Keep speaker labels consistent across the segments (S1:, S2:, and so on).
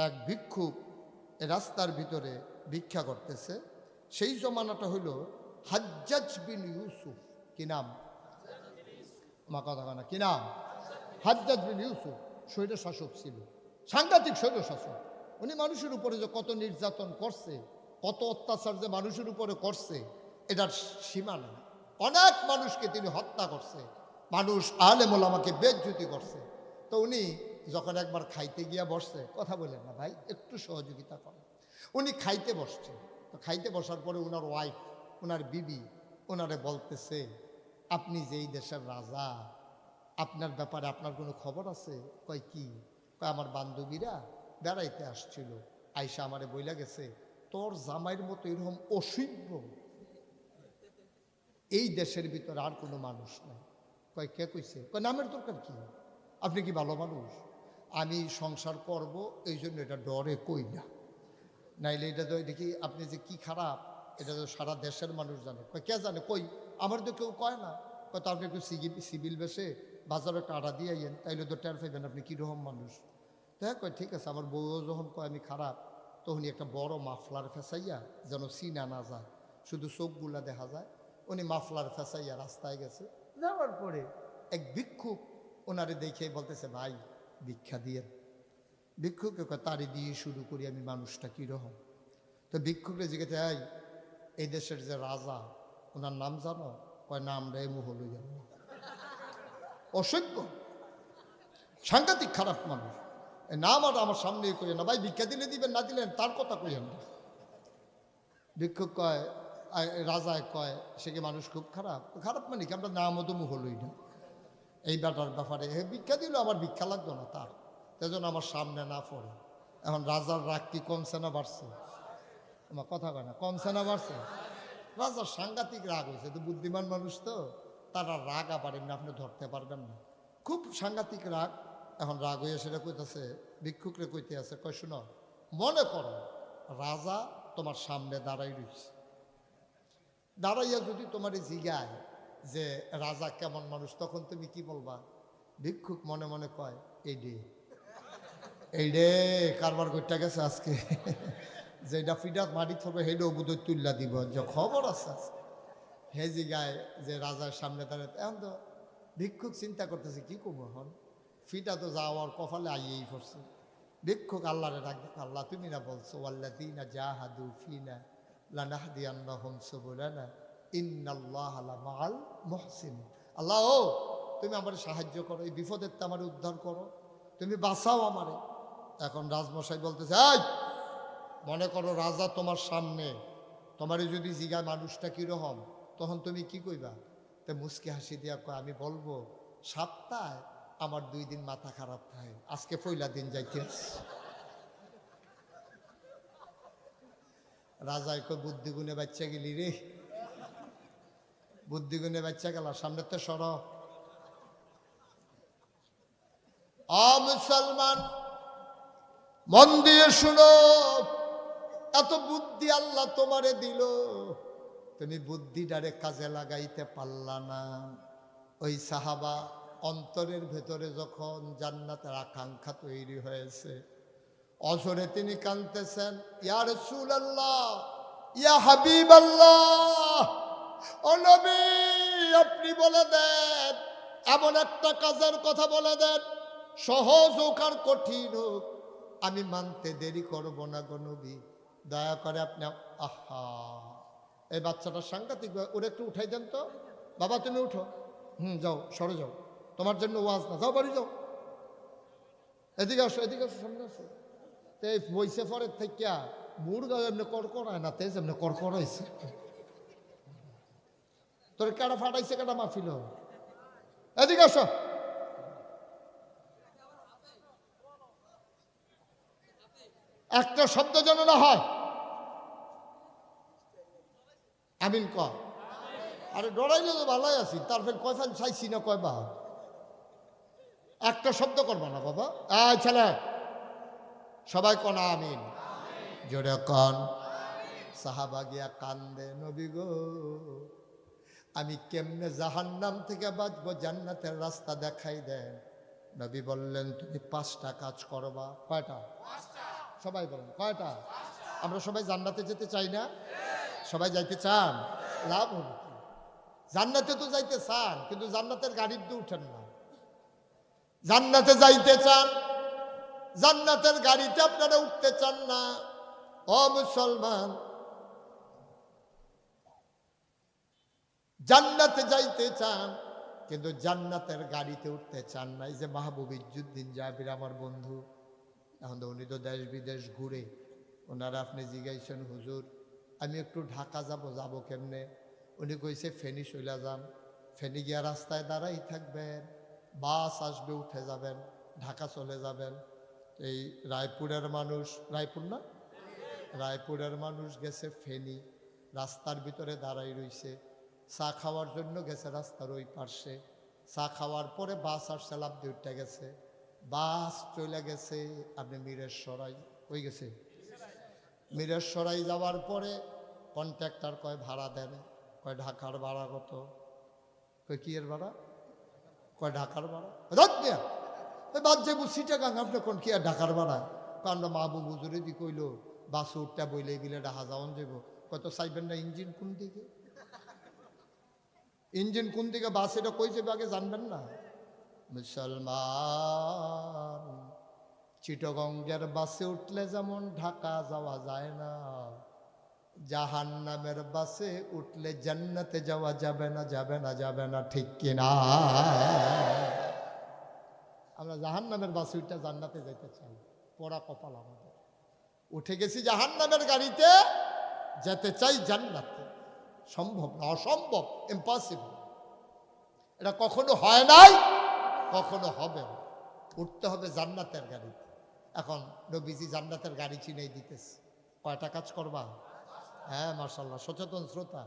S1: এক ভিক্ষুক রাস্তার ভিতরে ভিক্ষা করতেছে। সেই জমানাটা হইল হাজ্জাজ বিন ইউসুফ। কি নাম? আমার কথা না, কি নাম? হাজ্জাজ বিন ইউসুফ স্বৈর শাসক ছিল, সাংঘাতিক স্বৈর শাসক। উনি মানুষের উপরে যে কত নির্যাতন করছে, কত অত্যাচার যে মানুষের উপরে করছে, এটার সীমা নেই। অনেক মানুষকে তিনি হত্যা করছে, মানুষ আলেম ওলামাকে বেজ্জতি করছে। তো উনি যখন একবার খাইতে গিয়া বসছে, কথা বলেন না ভাই, একটু সহযোগিতা করেন। উনি খাইতে বসছে, তো খাইতে বসার পরে ওনার ওয়াইফ, ওনার বিবি ওনারে বলতেছে, আপনি যেই দেশের রাজা, আপনার ব্যাপারে আপনার কোনো খবর আছে? কয় কি? কয় আমার বান্ধবীরা বেড়াইতে আসছিল, আয়সা আমারে বইলা গেছে তোর জামাইয়ের মতো এরকম অসভ্য এই দেশের ভিতরে আর কোনো মানুষ নাই। কয় কে কইছে? কয় নামের দরকার কি, আপনি কি ভালো মানুষ? আমি সংসার করব এই জন্য এটা ডরে কই না, নাইলে এটা তো দেখি আপনি যে কি খারাপ এটা তো সারা দেশের মানুষ জানে। কয় কে জানে? কই আমার তো কেউ কয় না। কয় তো আপনি একটু সিভিল বেশে বাজারে টাড়া দিয়ে আইয়েন, তাইলে তো টের পাইবেন আপনি কীরকম মানুষ। তো হ্যাঁ, কয় ঠিক আছে। আমার বউও যখন কয় আমি খারাপ, তখনই একটা বড় মাফলার ফেসাইয়া, যেন চিনা না যায়, শুধু চোখগুলা দেখা যায়, উনি মাফলার ফেসাইয়া রাস্তায় গেছে। যাওয়ার পরে এক ভিক্ষুক ওনারে দেখে বলতেছে, ভাই ভিক্ষা দিয়ে। ভিক্ষুকে কয় তারি দিয়ে শুরু করি আমি, মানুষটা কীরকম। তো ভিক্ষুকে জিজ্ঞেস, এই দেশের যে রাজা, ওনার নাম জানো? কয় নাম রে মুহল গেল। অসভ্য, সাংঘাতিক খারাপ মানুষ। নাম আর আমার সামনেই কইেন না। ভাই ভিক্ষা দিলে দিবেন, না দিলেন তার কথা কইেন না। ভিক্ষুক কয়, রাজায় কয় সে কি মানুষ খুব খারাপ? খারাপ মানে কি, আমরা নামও তো মুহলই না। এই ব্যাটার ব্যাপারে হে ভিক্ষা দিল, আমার ভিক্ষা লাগতো না তার, সেজন্য আমার সামনে না পড়ে। এখন রাজার রাগ কি কমছে না বাড়ছে? আমার কথা কয় না, কমছে না বাড়ছে? রাজার সাংঘাতিক রাগ হয়েছে। তো বুদ্ধিমান মানুষ তো, তারা রাগ আবার এমনি আপনি ধরতে পারবেন না, খুব সাংঘাতিক রাগ। এখন রাগ হয়ে সেটা কইতেছে, ভিক্ষুকরে কইতে আছে, কয় শুনো, মনে করো রাজা তোমার সামনে দাঁড়াই রয়েছে, দাঁড়াইয়া যদি তোমার জিগায় যে রাজা কেমন মানুষ, তখন তুমি কি বলবা? ভিক্ষুক মনে মনে কয়, এই রে কারবার করতে গেছে আজকে, যেটা ফিডার মাটি থাকবে হেডেও বুধ তুল্লা দিব, যে খবর আছে হে জিগায় যে রাজার সামনে দাঁড়াতে। এখন তো ভিক্ষুক চিন্তা করতেছে কি করবো, এখন ফিটা তো যাওয়ার কপালে আইয়েই পড়ছে। ভিক্ষুক আল্লাহরে ডাক, আল্লাহ তুমি না বলছো ওয়াল্লাযীনা জাহাদু ফিনা লানাহদিয়ান্নাহুম সুবুলানা ইন্নাল্লাহা লামাআল মুহসিনিন। আল্লাহ ও তুমি আমার সাহায্য করো, এই বিপদের তো আমার উদ্ধার করো, তুমি বাঁচাও আমারে। এখন রাজমশাই বলতেছে, এই মনে করো রাজা তোমার সামনে, তোমারই যদি জিগায় মানুষটা কিরকম, তখন তুমি কি কইবা? তো মুচকি হাসি দিয়া কয়, আমি বলবো সপ্তাহে আমার 2 দিন মাথা খারাপ থাকে, আজকে পয়লা দিন যাইতে। রাজায় কয়, বুদ্ধি গুণে বাচ্চা গেলি রে, বুদ্ধি গুণে বাচ্চা গেল, সামনে তো সর। মুসলমান মন দিয়ে শুনো, এত বুদ্ধি আল্লাহ তোমারে দিল, তুমি বুদ্ধিটারে কাজে লাগাইতে পারলা না। ওই সাহাবা অন্তরের ভেতরে যখন জান্নাতের আকাঙ্ক্ষা তৈরি হয়েছে, অজরে তিনি কাঁদতেছেন, ইয়া রাসূলুল্লাহ, ইয়া হাবিবাল্লাহ, ও নবী আপনি বলে দেন, এমন একটা কাজের কথা বলে দেন, সহজ হোক আর কঠিন হোক, আমি মানতে দেরি করব না গো নবী, দয়া করে আপনি। আহা, এই বাচ্চাটা সাংঘাতিক, ওরা একটু উঠাই দেন তো। বাবা তুমি উঠো, যাও সরে যাও, তোমার জন্য ওয়াজ না, যাও বাড়ি যাও, এদিকে আসো, এদিকে আসো, সামনে আসো। তো এই বইসে পরের থেকে মুরগা এমনি কড়কড়ায় না, তেজ এমনি কড়কড়াইছে। তোর কাটা ফাটাইছে, কাটা মাফিল, এদিকে আসো। একটা শব্দ যেন না হয়, আমিন ক। আরে ডরাইলে তো ভালোই আছি, তারপর কয়ফান চাইছি না কয়বা, একটা শব্দ করবা না বাবা। ছেলে সবাই কনা আমিন, জোরে কন। সাহাবা গিয়া কান্দে, নবী গো আমি কেমনে জাহান্নাম থেকে বাঁচবো, জান্নাতের রাস্তা দেখাই দেন। নবী বললেন তুমি 5টা কাজ করবা। কয়টা? সবাই বলেন কয়টা? আমরা সবাই জান্নাতে যেতে চাই না? সবাই যাইতে চান? লাভ হবে কি? জান্নাতে তো যাইতে চান, কিন্তু জান্নাতের গাড়িতে উঠেন না। জান্নাতে যাইতে চান, জান্নাতের গাড়িতে আপনারা উঠতে চান না। ও মুসলমান, জান্নাতে যাইতে চান কিন্তু জান্নাতের গাড়িতে উঠতে চান না। এই যে মাহবুব ইজ্জুদ্দিন জাবির আমার বন্ধু, এখন তো উনি তো দেশ বিদেশ ঘুরে, ওনারা আপনি জিজ্ঞাসেন হুজুর আমি একটু ঢাকা যাব কেমনে? উনি কইছে ফেনী চইলা যান, ফেনী গিয়া রাস্তায় দাঁড়াই থাকবেন, বাস আসবে উঠে যাবেন, ঢাকা চলে যাবেন। এই রায়পুরের মানুষ, রায়পুর না, রায়পুরের মানুষ গেছে ফেনী, রাস্তার ভিতরে দাঁড়াই রইছে, চা খাওয়ার জন্য গেছে রাস্তার ওই পার্শ্বে, চা খাওয়ার পরে বাস আসছে, লাভ দিয়ে উঠে গেছে, বাস চলে গেছে আপনি মিরের সরাই হয়ে গেছে। মিরের সরাই যাওয়ার পরে কন্ট্রাক্টর কয় ভাড়া দেন, কয় ঢাকার ভাড়া কত? কয় কি এর ভাড়া? কয় ঢাকার ভাড়া। ওই বাদ যাবো সিটাগাং, আপনি কোন কি আর ঢাকার ভাড়া? কারণ মাহবুব হুজুরে দি কইলো বাস উঠটা বইলে বিলে ঢাকা যাওয়ান যাবো। কত চাইবেন না ইঞ্জিন কোন দিকে, ইঞ্জিন কোন দিকে বাস এটা কই যাবে আগে জানবেন না? মুসলমান, চিটগঙ্গের বাসে উঠলে যেমন ঢাকা যাওয়া যায় না, জাহান্নামের বাসে উঠলে জান্নাতে যাওয়া যাবে না, যাবে না, যাবে না, ঠিক কিনা? আমরা জাহান্নামের বাসে উঠে জান্নাতে যেতে চাই, পোড়া কপাল আমাদের। উঠে গেছি জাহান্নামের গাড়িতে, যেতে চাই জান্নাতে। সম্ভব না, অসম্ভব, ইম্পসিবল। এটা কখনো হয় নাই, কখনো হবে না। উঠতে হবে জান্নাতের গাড়িতে। এখন নবীজি জান্নাতের গাড়ি চিনেই দিতেছে। কয়টা কাজ করবা? হ্যাঁ মাশাআল্লাহ, সচেতন শ্রোতা,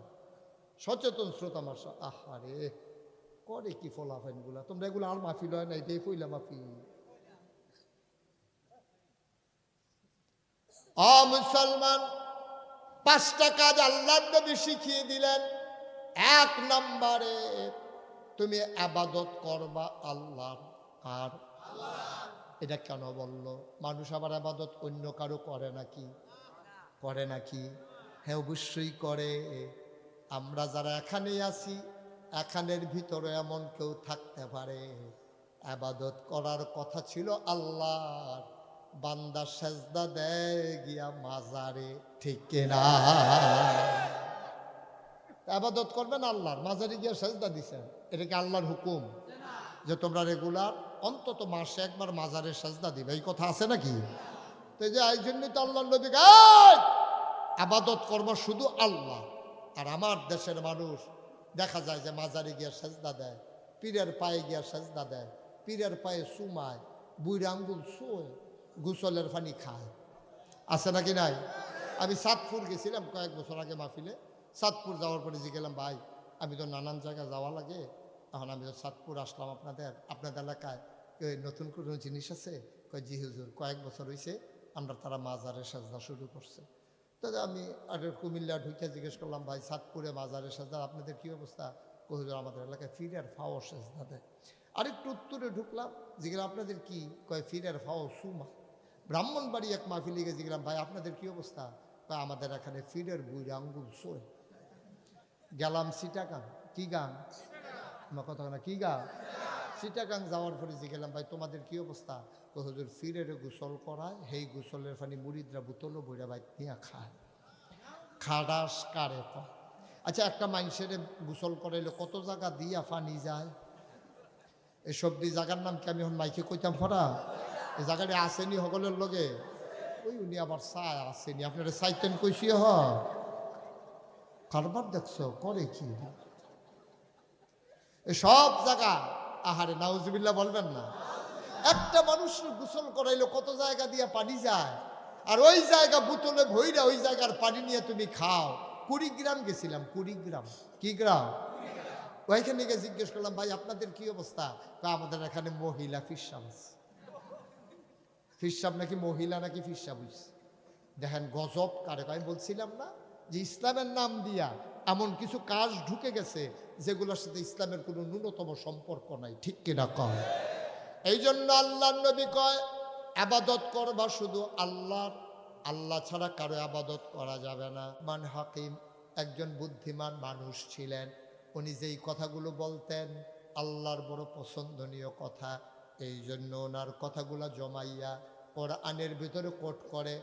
S1: সচেতন শ্রোতা মাশাআল্লাহ। আহারে করে কি ফলাফেন গুলা, তোমরা এগুলো আর মাহফিল হয় না, এটাই কইলা মাহফিল। মুসলমান, 5টা কাজ আল্লাহর নবী শিখিয়ে দিলেন। 1 নম্বরে তুমি ইবাদত করবা আল্লাহর। আর এটা কেন বললো? মানুষ আবার ইবাদত অন্য কারো করে নাকি? করে নাকি? হ্যাঁ অবশ্যই করে। আমরা যারা এখানে আছি, এখানের ভিতরে এমন কেউ থাকতে পারে ইবাদত করার কথা ছিল আল্লাহর, বান্দা সেজদা দেয় গিয়া মাজারে, ঠিক কিনা? ইবাদত করবেন আল্লাহর, মাজারে গিয়া সেজদা দিছেন, এটা কি আল্লাহর হুকুম যে তোমরা রেগুলার অন্তত মাসে একবার মাজারে সেজদা দিবে? এই কথা আছে নাকি? তো যে এই জন্যই তো আল্লাহর নবী ইবাদত করবো শুধু আল্লাহ। আর আমার দেশের মানুষ দেখা যায় যে মাজারে গিয়া সেজদা দেয়, পীরের পায়ে গিয়া সেজদা দেয়, পীরের পায়ে চুমায়, বুড়ি আঙ্গুল শোয়, গোসলের পানি খায়। আছে নাকি নাই? আমি চাঁদপুর গেছিলাম কয়েক বছর আগে মাহফিলে। চাঁদপুর যাওয়ার পরে জিগেলাম ভাই আমি তো নানান জায়গায় যাওয়া লাগে, এখন আমি তো চাঁদপুর আসলাম আপনাদের এলাকায় নতুন কোনো জিনিস আছে? কয় জি হুজুর, কয়েক বছর হয়েছে আমরা তারা মাজারে সেজদা শুরু করছে। তো আমি আর কুমিল্লা ঢুকে জিজ্ঞেস করলাম ভাই চাঁদপুরে মাজারে সেজদা আপনাদের কী অবস্থা? কই হুজুর আমাদের এলাকায় ফিরের ফাও সেজদা দেয়। আরেকটু উত্তরে ঢুকলাম, জিজ্ঞেস আপনাদের কি? কয় ফিরের ফাও সুমা। ব্রাহ্মণবাড়ি এক মাহফিলে গিয়ে জিজ্ঞেলাম ভাই আপনাদের কি অবস্থা? কয় আমাদের এখানে ফিরের বুড়ি আঙ্গুল শোয়। গেলাম চিটাগাং। কি গাং? আমার কথা না, কি গাং? চিটাগাং যাওয়ার পরে জিজ্ঞেলাম ভাই তোমাদের কি অবস্থা? তো হুজুর ফিরের গোসল করায়, সেই গোসলের পানি মুরিদরা বোতলও বইরা বাইক নিয়ে খায়। খাডাস কারে কয়? আচ্ছা একটা মানুষের গোসল করাইলে কত জায়গা দিয়া পানি যায়? এসব দিয়ে জায়গার নাম কি আমি এখন মাইকে কইতাম ফরা? এই জায়গাটি আসেনি সকলের লগে? ওই উনি আবার চায় আসেনি, আপনারা চাইতেন কইসি হ কারবার দেখছো করে কি সব জায়গা। আহারে নাউজুবিল্লাহ বলবেন না। একটা মানুষ গোসল করাইলো কত জায়গা দিয়ে পানি যায়, আর ওই জায়গা বোতলে ভইরা ওই জায়গার পানি নিয়ে তুমি খাও। কুড়িগ্রাম গেছিলাম, কুড়িগ্রাম। কি গ্রাম? ওইখানে গিয়ে জিজ্ঞেস করলাম ভাই আপনাদের কি অবস্থা? আমাদের এখানে মহিলা ফিসাব আছে। ফিসাব নাকি মহিলা নাকি ফিসাব হইছে। দেখেন গজব কারে। আমি বলছিলাম না যে ইসলামের নাম দিয়া এমন কিছু কাজ ঢুকে গেছে যেগুলোর সাথে ইসলামের কোনো ন্যূনতম সম্পর্ক নাই, ঠিক কিনা কয়? এই জন্য আল্লাহর নবী কয় আবাদত করবা শুধু আল্লাহর, আল্লাহ ছাড়া কারো আবাদত করা যাবে না। মান হাকিম একজন বুদ্ধিমান মানুষ ছিলেন। উনি যেই কথাগুলো বলতেন আল্লাহর বড় পছন্দনীয় কথা, এই জন্য ওনার কথাগুলো জমাইয়া কোরআনের ভিতরে কোট করে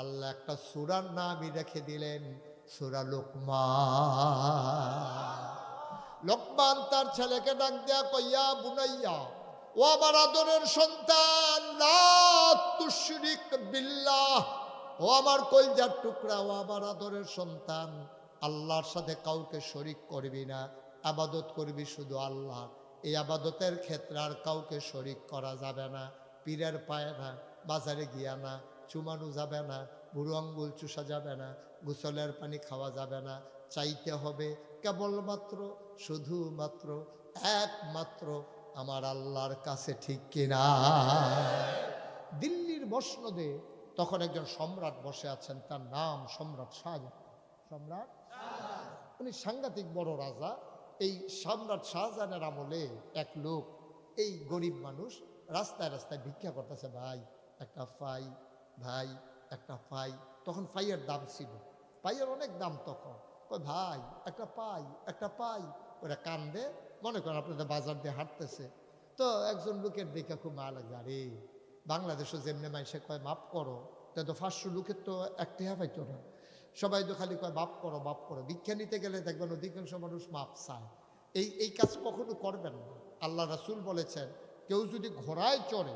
S1: আল্লাহ একটা সূরার নামই রেখে দিলেন, সূরা লোকমান। লোকমান তার ছেলেকে ডাক দেয়া কইয়া বুনাইয়া, ও আমার আদরের সন্তান, লা তুশরিক বিল্লাহ, ও আমার কলিজার টুকরা, ও আমার আদরের সন্তান, আল্লাহর সাথে কাউকে শরিক করবি না, আবাদত করবি শুধু আল্লাহ। এই আবাদতের ক্ষেত্রে আর কাউকে শরিক করা যাবে না। পীরের পায় না, বাজারে গিয়া না, চুমানো যাবে না, বুড়ো আঙ্গুল চুষা যাবে না, গোসলের পানি খাওয়া যাবে না। চাইতে হবে কেবলমাত্র, শুধুমাত্র, একমাত্র আমার আল্লাহর কাছে, ঠিক কিনা? দিল্লির মসনদে তখন একজন সম্রাট বসে আছেন, তার নাম সম্রাট শাহজাহান। সম্রাট উনি সাংঘাতিক বড় রাজা। এই সম্রাট শাহজাহানের আমলে এক লোক, এই গরিব মানুষ, রাস্তায় রাস্তায় ভিক্ষা করতেছে, ভাই একটা ফাই, ভাই একটা ফাই। তখন ফাইয়ের দাম ছিল, পাইয়ের অনেক দাম তখন। ওই ভাই একটা পাই, একটা পাই, ওরা কান্দে, মনে করেন আপনাদের বাজার দিয়ে হাঁটতেছে। তো একজন লোকের দেখে খুব মায়া লাগে, আরে বাংলাদেশও যেমনি মাইসে কয় মাপ করো, তো 500 লোকের তো একটা পাইতো না, সবাই তো খালি কয় বাপ করো, বাপ করো। ভিক্ষা নিতে গেলে দেখবেন অধিকাংশ মানুষ মাপ চায়। এই কাজ কখনো করবেন না। আল্লাহ রাসূল বলেছেন, কেউ যদি ঘোড়ায় চড়ে,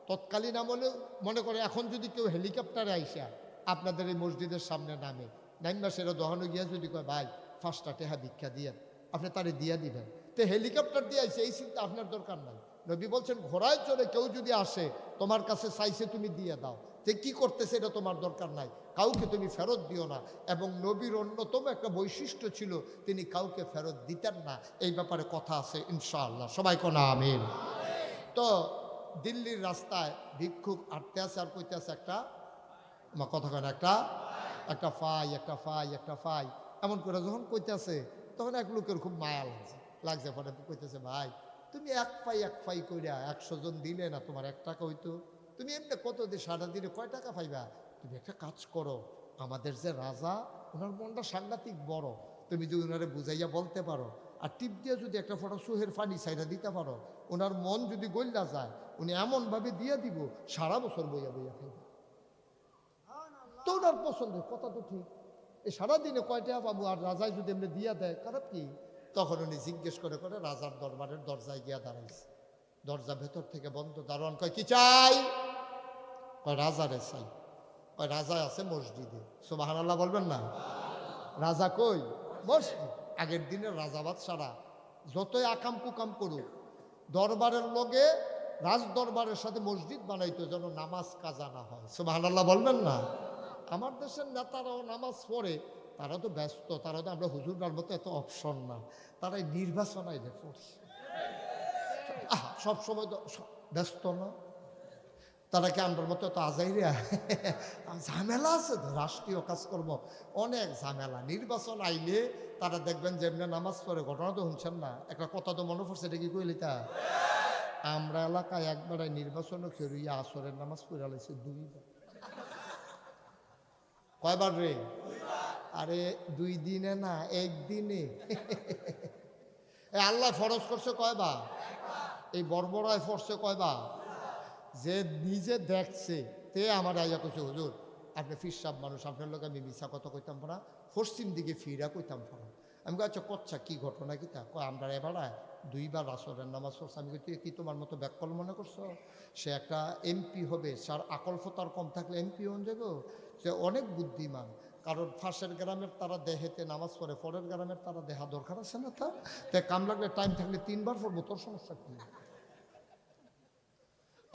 S1: তৎকালীন আমলে মনে করে, এখন যদি কেউ হেলিকপ্টারে আইসা আপনাদের এই মসজিদের সামনে নামে, নাইমা সেরা দহানো গিয়া যদি কয় ভাই 5টা টাকা ভিক্ষা দিয়ে, আপনি তারে দিয়া দিবেন। তো হেলিকপ্টার দিয়ে আইসে, এই চিন্তা আপনার দরকার নাই। নবী বলছেন, ঘোড়ায় চড়ে কেউ যদি আসে তোমার কাছে চাইছে, তুমি দিয়ে দাও। যে কি করতেছে এটা তোমার দরকার নাই, কাউকে তুমি ফেরত দিও না। এবং নবীর অন্যতম একটা বৈশিষ্ট্য ছিল, তিনি কাউকে ফেরত দিতেন না। এই ব্যাপারে কথা আছে ইনশাআল্লাহ, সবাই কোনা আমিন। তো দিল্লির রাস্তায় ভিক্ষুক হাঁটতে আছে আর কইতে আছে একটা, আমার কথা কেন, একটা ফাই, একটা ফাই, একটা ফাই, এমন করে যখন কইতে আছে, তখন এক লোকের খুব মায়া লাগছে। পরে কইতেছে, ভাই তুমি এক ফাই কইরা 100 জন দিলে না, তোমার 1 টাকা হইতো, তুমি এমনি কত দিয়ে সারা দিনে কয় টাকা পাইবা? তুমি একটা কাজ করো, আমাদের যে রাজা, ওনার মনটা সাংঘাতিক বড়, তুমি যদি ওনারে বুঝাইয়া বলতে পারো, আর টিপ দিয়ে যদি একটা ফটো সুহের ফানি সাইডা দিতে পারো, ওনার মন যদি গল্লা যায়, উনি এমনভাবে দিয়ে দিব, সারা বছর বইয়া বইয়া খাইবে। তো ওনার পছন্দের কথা তো ঠিক, এই সারাদিনে কয়টা পাবো, আর রাজায় যদি এমনি দিয়া দেয়, খারাপ কি? তখন উনি জিজ্ঞেস করে করে রাজার দরবারের দরজায় গিয়া দাঁড়াইছে। দরজা ভেতর থেকে বন্ধ। দারোয়ান কয়, কি চাই? কয়, রাজারে চাই। কয়, রাজা আছে মসজিদে। সুবহানাল্লাহ বলবেন না? রাজা কই? মসজিদ। আগের দিনের রাজাবাদ সারা যতই আকাম কুকাম করুক, দরবারের লগে রাজ দরবারের সাথে মসজিদ বানাইতো যেন নামাজ কাজা না হয়। সুবহানাল্লাহ বলবেন না? আমার দেশের নেতারাও নামাজ পড়ে, তারা তো ব্যস্ত, তারা তো আমরা হুজুরবার মতো এত অপশন না, তারা এই নির্বাচন আইলে পড়ছে, সবসময় তো ব্যস্ত না। তারা কি আমরার মতো এত আজাইরা? ঝামেলা আছে তো, রাষ্ট্রীয় কাজকর্ম অনেক ঝামেলা। নির্বাচন আইলে তারা দেখবেন যেমনি নামাজ পড়ে, ঘটনা তো শুনছেন না, একটা কথা তো মনে পড়ছে, এটা কি কইলি তা? আমরা এলাকায় একবারে নির্বাচনও খেরুইয়া আসরের নামাজ পড়ে আলাইছে 2বার। কয়বার রে? আরে 2 দিনে না, 1 দিনে। আল্লাহ ফরজ করছে কয়বার? এই বর্বরায় ফরছে কয়বার? যে নিজে দেখছে তে আমার আইয়া কইছে, হুজুর আপনি ফিরসাব মানুষ, আপনার লোক আমি মিশা কথা কইতাম না, পশ্চিম দিকে ফিরা কইতাম না। আমি কই, আচ্ছা কচ্ছা কি ঘটনা কি তা? কয়, আমরা এবারায় 2বার আসরের নামাজ পড়ছে। আমি কই, তুই কি তোমার মতো ব্যাককল মনে করছো? সে একটা এমপি হবে, সার আকল ফতার কম থাকলে এমপি হন যাবো। সে অনেক বুদ্ধিমান, কারণ ফাঁসের গ্রামের তারা দেহেতে নামাজ পড়ে, পরের গ্রামের তারা দেহা দরকার আছে না, তাই কাম লাগলে টাইম থাকলে 3বার পড়বো, তোর সমস্যা কি?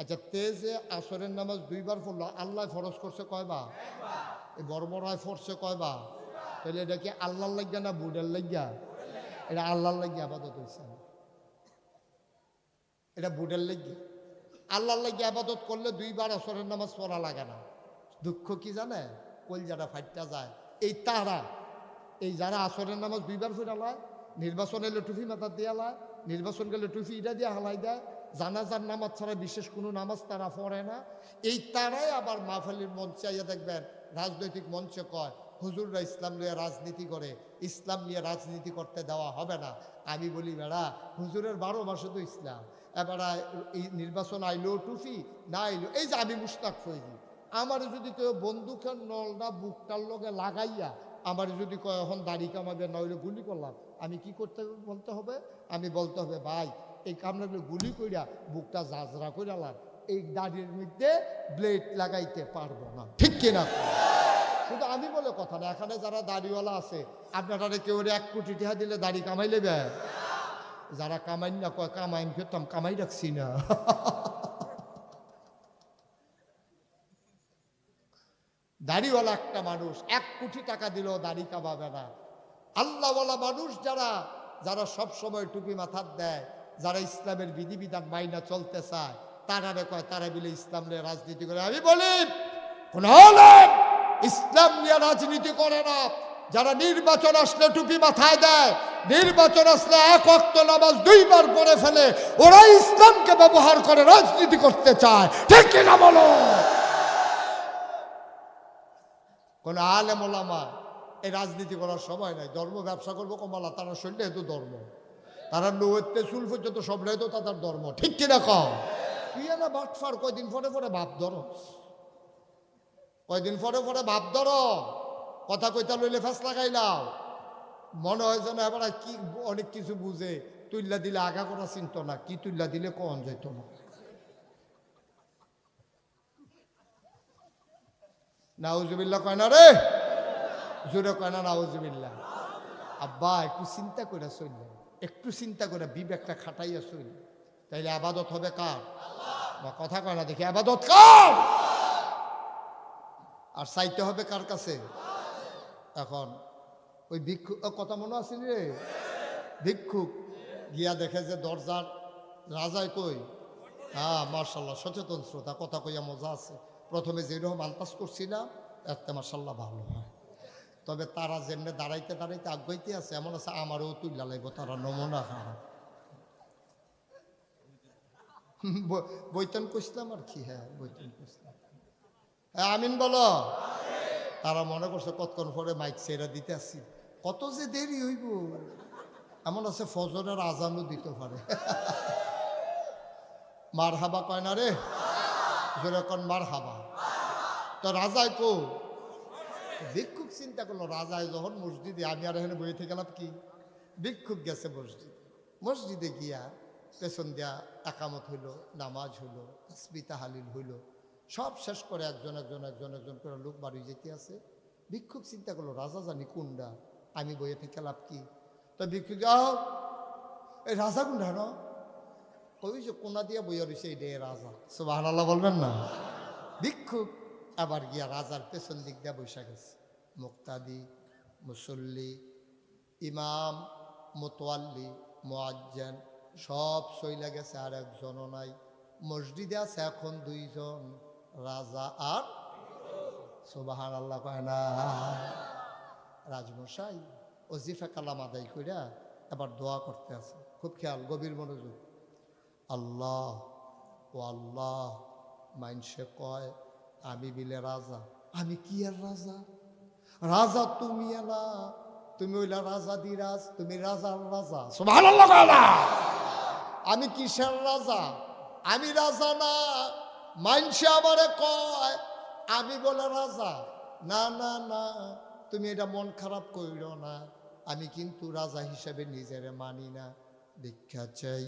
S1: আচ্ছা তেজে আসরের নামাজ 2বার পড়লো, আল্লাহ ফরজ করছে কয়বার? এই বর্বরায় ফরছে কয়বার? তাহলে এটা কি আল্লাহর লাগিয়া না বুড়ের লাগিয়া? এটা আল্লাহর লাগিয়া আবাদত হয়েছে, এটা বুড়ের লাগিয়া। আল্লাহর লাগিয়া আবাদত করলে 2বার আসরের নামাজ পড়া লাগে না। দুঃখ কি জানে? কলজাটা ফাইটটা যায়। এই তারা, এই যারা আসরের নামাজ 2বার পড়ে আলায়, নির্বাচন এলে টুফি মাথার দিয়ে আলায়, নির্বাচন গেলে টুফি এটা দিয়ে হালাই দেয়, জানাজার নামাজ ছাড়া বিশেষ কোনো নামাজ তারা পড়ে না। এই তারাই আবার মাহফিলের মঞ্চে আইয়া দেখবেন রাজনৈতিক মঞ্চে কয় হুজুররা ইসলাম নিয়ে রাজনীতি করে, ইসলাম নিয়ে রাজনীতি করতে দেওয়া হবে না। আমি বলি বেড়া হুজুরের 12 মাসে তো ইসলাম, এবার এই নির্বাচন আইলো টুফি না আইলো, এই যে আমি মুশতাক ফৈজি, আমার যদি কেউ বন্দুকের নলটা বুকটার লগে লাগাইয়া আমার যদি কয় এখন দাড়ি কামাবে নইলে গুলি করলাম, আমি কি করতে বলতে হবে? আমি বলতে হবে ভাই এই কামড়াগুলো গুলি কইরা বুকটা জাজরা কইরালাম, এই দাড়ির মধ্যে ব্লেড লাগাইতে পারবো না, ঠিক কিনা? শুধু আমি বলে কথা না, এখানে যারা দাড়িওয়ালা আছে আপনারা কেউ 1 কোটি টাকা দিলে দাড়ি কামাই নেবে? যারা কামাই না কয় কামাই ফেরতাম, কামাই রাখছি না। দাড়িওয়ালা একটা মানুষ 1 কোটি টাকা দিলেও দাড়ি কামাবে না। আল্লাহওয়ালা মানুষ যারা যারা সব সময় টুপি মাথার দেয়, যারা ইসলামের বিধিবিধান মাইনা চলতে চায়, তারা কয় তারা বলে ইসলাম নিয়ে রাজনীতি করে। আমি বলি কোন আলেম ইসলাম নিয়ে রাজনীতি করে না। যারা নির্বাচন আসলে টুপি মাথায় দেয়, নির্বাচন আসলে 1 ওয়াক্ত নামাজ 2 বার পড়ে ফেলে, ওরা ইসলামকে ব্যবহার করে রাজনীতি করতে চায়, ঠিক কিনা বলো? কোন আলেম ওলামা এই রাজনীতি করার সময় নাই। ধর্ম ব্যবসা করবো কমালা, তারা শরীরে তো ধর্ম, তারা নৌতে চুল পর্যন্ত সব রে তো তাদের ধর্ম, ঠিক কিনা কম? তুই না বাটফার কয়দিন পরে পরে ভাব ধরো, কয়দিন পরে পরে ভাব ধরো, কথা কইতা লইলে ফেস লাগাইলাও, মনে হয় যেন এবার কি অনেক কিছু বুঝে, তুইল্লা দিলে আগা করা চিন্ত না, কি তুইল্লা দিলে কন যেত না। নাউজুবিল্লাহ কয় না রে, জোরে কয় না নাউজুবিল্লাহ। আব্বা একটু চিন্তা করে চললেন, একটু চিন্তা করে বিবেকটা খাটাইয়া চললেন, তাইলে আবাদত হবে কার? বা কথা কয় না দেখি, আবাদত কার? আর চাইতে হবে কার কাছে? এখন ওই ভিক্ষুক কথা মনে আছে রে, ভিক্ষুক গিয়া দেখে যে দরজার রাজায় কই, হ্যাঁ মার্শাল্লাহ সচেতন শ্রোতা, কথা কইয়া মজা আছে। প্রথমে যেরকম আন্দাজ করছিলাম এতে মার্শাল্লাহ ভালো হয়, তবে তারা যেমনি দাঁড়াইতে দাঁড়াইতে আগাইতে আছে, এমন আছে আমারও তুইলা লাগবো, তারা নমুনা খারাপ। বৈতন কইসলাম আর কি, হ্যাঁ বৈতন কইসলাম। হ্যাঁ আমিন বলো। তারা মনে করছে কতক্ষণ পরে মাইক ছেড়ে দিতে আসছি, কত যে দেরি হইব, এমন আছে ফজরের আজানও দিতে পারে। মার হাবা কয় না রে, যেরকম মার হাবা। তো রাজায় কো, ভিক্ষুক চিন্তা করলো রাজায় যখন মসজিদে, আমি আর এখানে বইয়ে থেকে গেলাম কি? ভিক্ষুক গেছে মসজিদে গিয়া পেছন দিয়া একামত হইল, নামাজ হইল, তাসবিহ তাহলিল হইল, সব শেষ করে একজন একজন একজন একজন করে লোক বাড়ি যেতে আছে। ভিক্ষুক চিন্তা করলো রাজা জানি কোনটা, আমি বইয়ে থেকে লাভ কি? তো ভিক্ষুক যাও, এই রাজা কোনটা না, ওই যে কোনা দিয়া বইয়া রয়েছে এই রাজা, সুবহানাল্লাহ বলবেন না? ভিক্ষুক আবার গিয়া রাজার পেছন দিক দিয়া বৈশা গেছে। মুক্তাদি, মুসল্লি, ইমাম, মোতোয়াল্লি, মুয়াজ্জিন সব সইলা গেছে, আর একজনও নাই। মসজিদে আছে এখন 2 জন, রাজা আর সুবহানাল্লাহ কয় না। রাজমশাই ওজিফা কালাম আদায় কইরা এবার দোয়া করতে আছে, খুব খেয়াল, গভীর মনোযোগ। আল্লাহ ও আল্লাহ, মাইনসে কয় আমি বিলে রাজা, আমি কি আর রাজা? রাজা তুমি না, তুমি হইলা রাজা দিরাজ, তুমি রাজার রাজা, সুবহানাল্লাহ কয় না। আমি কিসের রাজা? আমি রাজা না, মাইনসে আমারে কয় আমি বলে রাজা। না না না, তুমি এটা মন খারাপ কইরো না, আমি কিন্তু রাজা হিসেবে নিজেরে মানি না। ভিক্ষা চাই,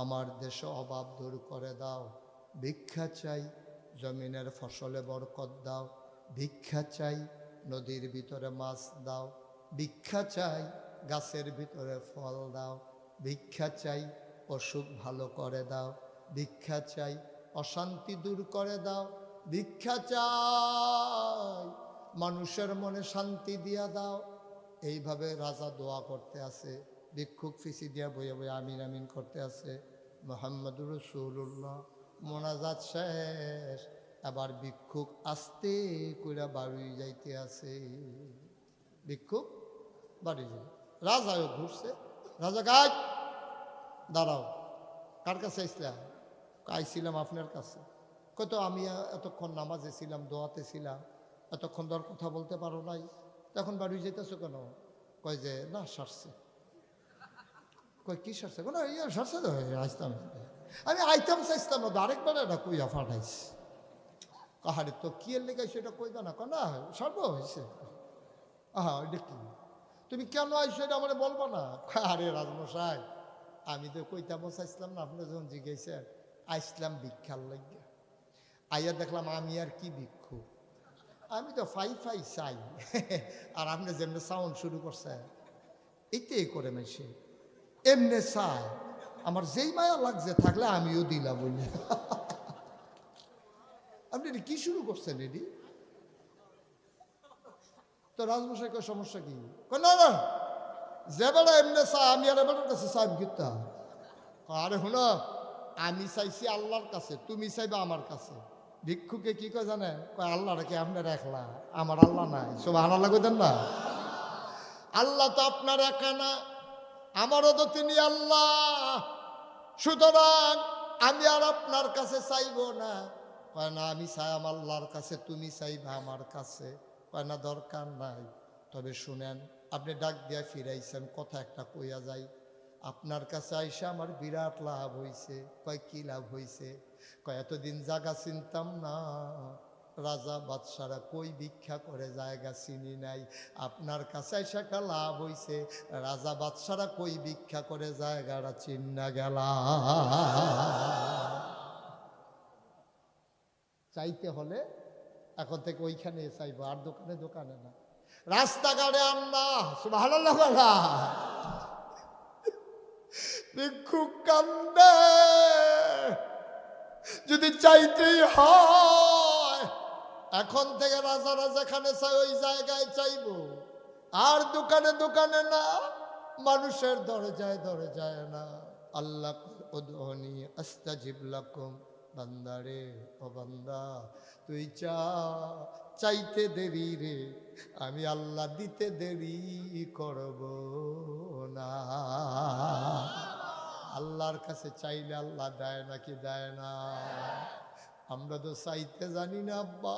S1: আমার দেশে অভাব দূর করে দাও। ভিক্ষা চাই, জমিনের ফসলে বরকত দাও। ভিক্ষা চাই, নদীর ভিতরে মাছ দাও। ভিক্ষা চাই, গাছের ভিতরে ফল দাও। ভিক্ষা চাই, অসুখ ভালো করে দাও। ভিক্ষা চাই, অশান্তি দূর করে দাও। ভিক্ষা চাই, মানুষের মনে শান্তি দিয়া দাও। এইভাবে রাজা দোয়া করতে আছে, ভিক্ষুক ফিসি দিয়া বইয়া বইয়া আমিন আমিন করতে আছে। মুহাম্মদুর রাসূলুল্লাহ মোনাজাত শেষ, আবার ভিক্ষুক আস্তে কইরা বাড়ি যাইতে আছে। ভিক্ষুক বাড়ি যাই, রাজাও ঘুরছে। রাজা গাছ দাঁড়াও, কার কাছে আসলা? আইছিলাম আপনার কাছে। কত আমি এতক্ষণ নামাজে ছিলাম, দোয়াতে ছিলাম, এতক্ষণ ধর কথা বলতে পারো নাই, তখন বাড়ি যেতেছো কেন? কয় যে না সারছে। কয় কি সারছে? না ইয়ে সারছে তো আসতাম। আমি আইতাম চাইতাম না, আরেকবার এটা কইয়া ফাটাইস। কাহারে তো কি এর লেগে সেটা কইবা না? না সর্ব হয়েছে। আহা ওইটা কি? তুমি কেন আইসো এটা আমার বলবা না? আরে রাজমশাই, আমি তো কইতাম চাইছিলাম না, আপনি যখন জিজ্ঞাসেন আইসলাম ভিক্ষার লাগিয়া। আইয়া দেখলাম আমি আর কি ভিক্ষু, আমি তো ফাই ফাই চাই। আর আপনি যেমনি সাউন্ড শুরু করছে এইটাই করে মেশে এমনি চাই, আমার যেই মায়া লাগছে থাকলে আমিও দিলাম বলি। আপনি এটি কি শুরু করছেন? এটি তো রাজমশাই কয় সমস্যা কি? না না, যে বেড়া এমনি চা, আমি আর এবার কাছে চাইব কিতা? আরে শুনো, আমি চাইছি আল্লাহর কাছে, তুমি চাইবা আমার কাছে। ভিক্ষুকে কি কয় জানেন? কয় আল্লাহ রেখে আপনার একলা, আমার আল্লাহ নাই। সুবহানাল্লাহ কইতেন না? আল্লাহ তো আপনার একা না, আমারও তো তিনি আল্লাহ। সুতরাং আমি আর আপনার কাছে চাইবো না। কয় না, আমি চাইম আল্লাহর কাছে, তুমি চাইবা আমার কাছে। কয় না দরকার নাই। তবে শুনেন, আপনি ডাক দিয়া ফিরাইছেন, কথা একটা কইয়া যাই। আপনার কাছে আইসা আমার বিরাট লাভ হইছে। কয় কি লাভ হইছে? কয় এতদিন জায়গা চিনতাম না, রাজা বাদশারা কই ভিক্ষা করে জায়গা চিনি নাই। আপনার কাছে এসে একটা লাভ হইছে, রাজা বাদশারা কই ভিক্ষা করে জায়গাটা চিন্না গেলা। চাইতে হলে এখন থেকে ওইখানে চাইবো, আর দোকানে দোকানে না, রাস্তাঘাটে আল্লাহ। সুবহানাল্লাহ। ভিক্ষুক কান্দে, যদি চাইতেই হয় এখন থেকে রাজারা যেখানে চাই ওই জায়গায় চাইবো, আর দোকানে দোকানে না, মানুষের দরজায় দরজায় না। আল্লাহ উদউনি আস্তাজিব লাকুম। বান্দারে, ও বান্দা, তুই চাইতে দেরি রে, আমি আল্লাহ দিতে দেরি করব না। আল্লাহর কাছে চাইলে আল্লাহ দেয় নাকি দেয় না? আমরা তো চাইতে জানি না আব্বা,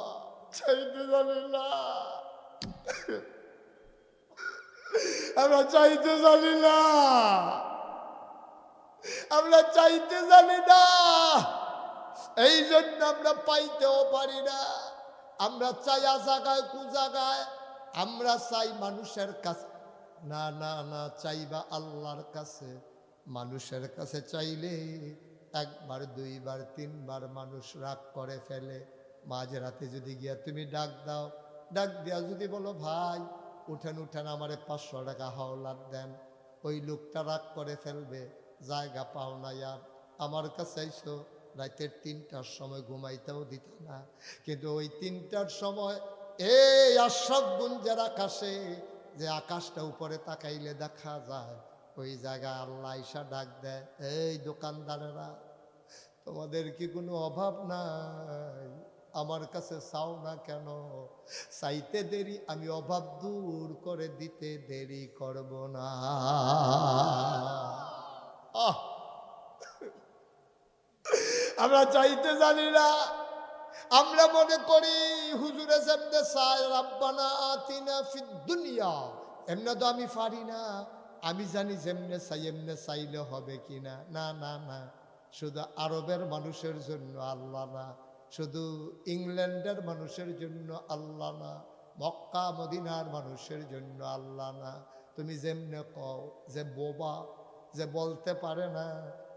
S1: চাইতে জানি না, আমরা চাইতে জানি না, আমরা চাইতে জানি না। এই জন্য আমরা পাইতেও পারি না। আমরা চাইয়া জাগায় কু জাগায়, আমরা চাই মানুষের কাছে। না না না, চাইবা আল্লাহর কাছে। মানুষের কাছে চাইলে একবার দুইবার তিনবার মানুষ রাগ করে ফেলে। মাঝরাতে যদি গিয়া তুমি ডাক দাও, ডাক দিয়া যদি বলো ভাই উঠেন উঠেন আমারে 500 টাকা হাওলাত দেন, ওই লোকটা রাগ করে ফেলবে, জায়গা পাও না আর আমার কাছে আইসো। রাতের 3টার সময় ঘুমাইতেও দিত না, কিন্তু ওই 3টার সময় এই আশরাফগঞ্জের আকাশে যে আকাশটা উপরে তাকাইলে দেখা যায়, ওই জায়গায় আল্লাহ আইসা ডাক দেয়, এই দোকানদারেরা তোমাদের কি কোনো অভাব নাই? আমার কাছে চাও না কেন? চাইতে দেরি, আমি অভাব দূর করে দিতে দেরি করব না। আমরা চাইতে জানি না। আমরা মনে করি হুজুরে যেমনে চায় রাব্বানা আতিনা ফিদ দুনিয়া, এমনি তো আমি পারি না। আমি জানি যেমনে চাই এমনে চাইলে হবে কিনা। না না না, শুধু আরবের মানুষের জন্য আল্লাহ না, শুধু ইংল্যান্ডের মানুষের জন্য আল্লাহ না, মক্কা মদিনার মানুষের জন্য আল্লাহ না। তুমি যেমনে কও, যে বোবা, যে বলতে পারে না,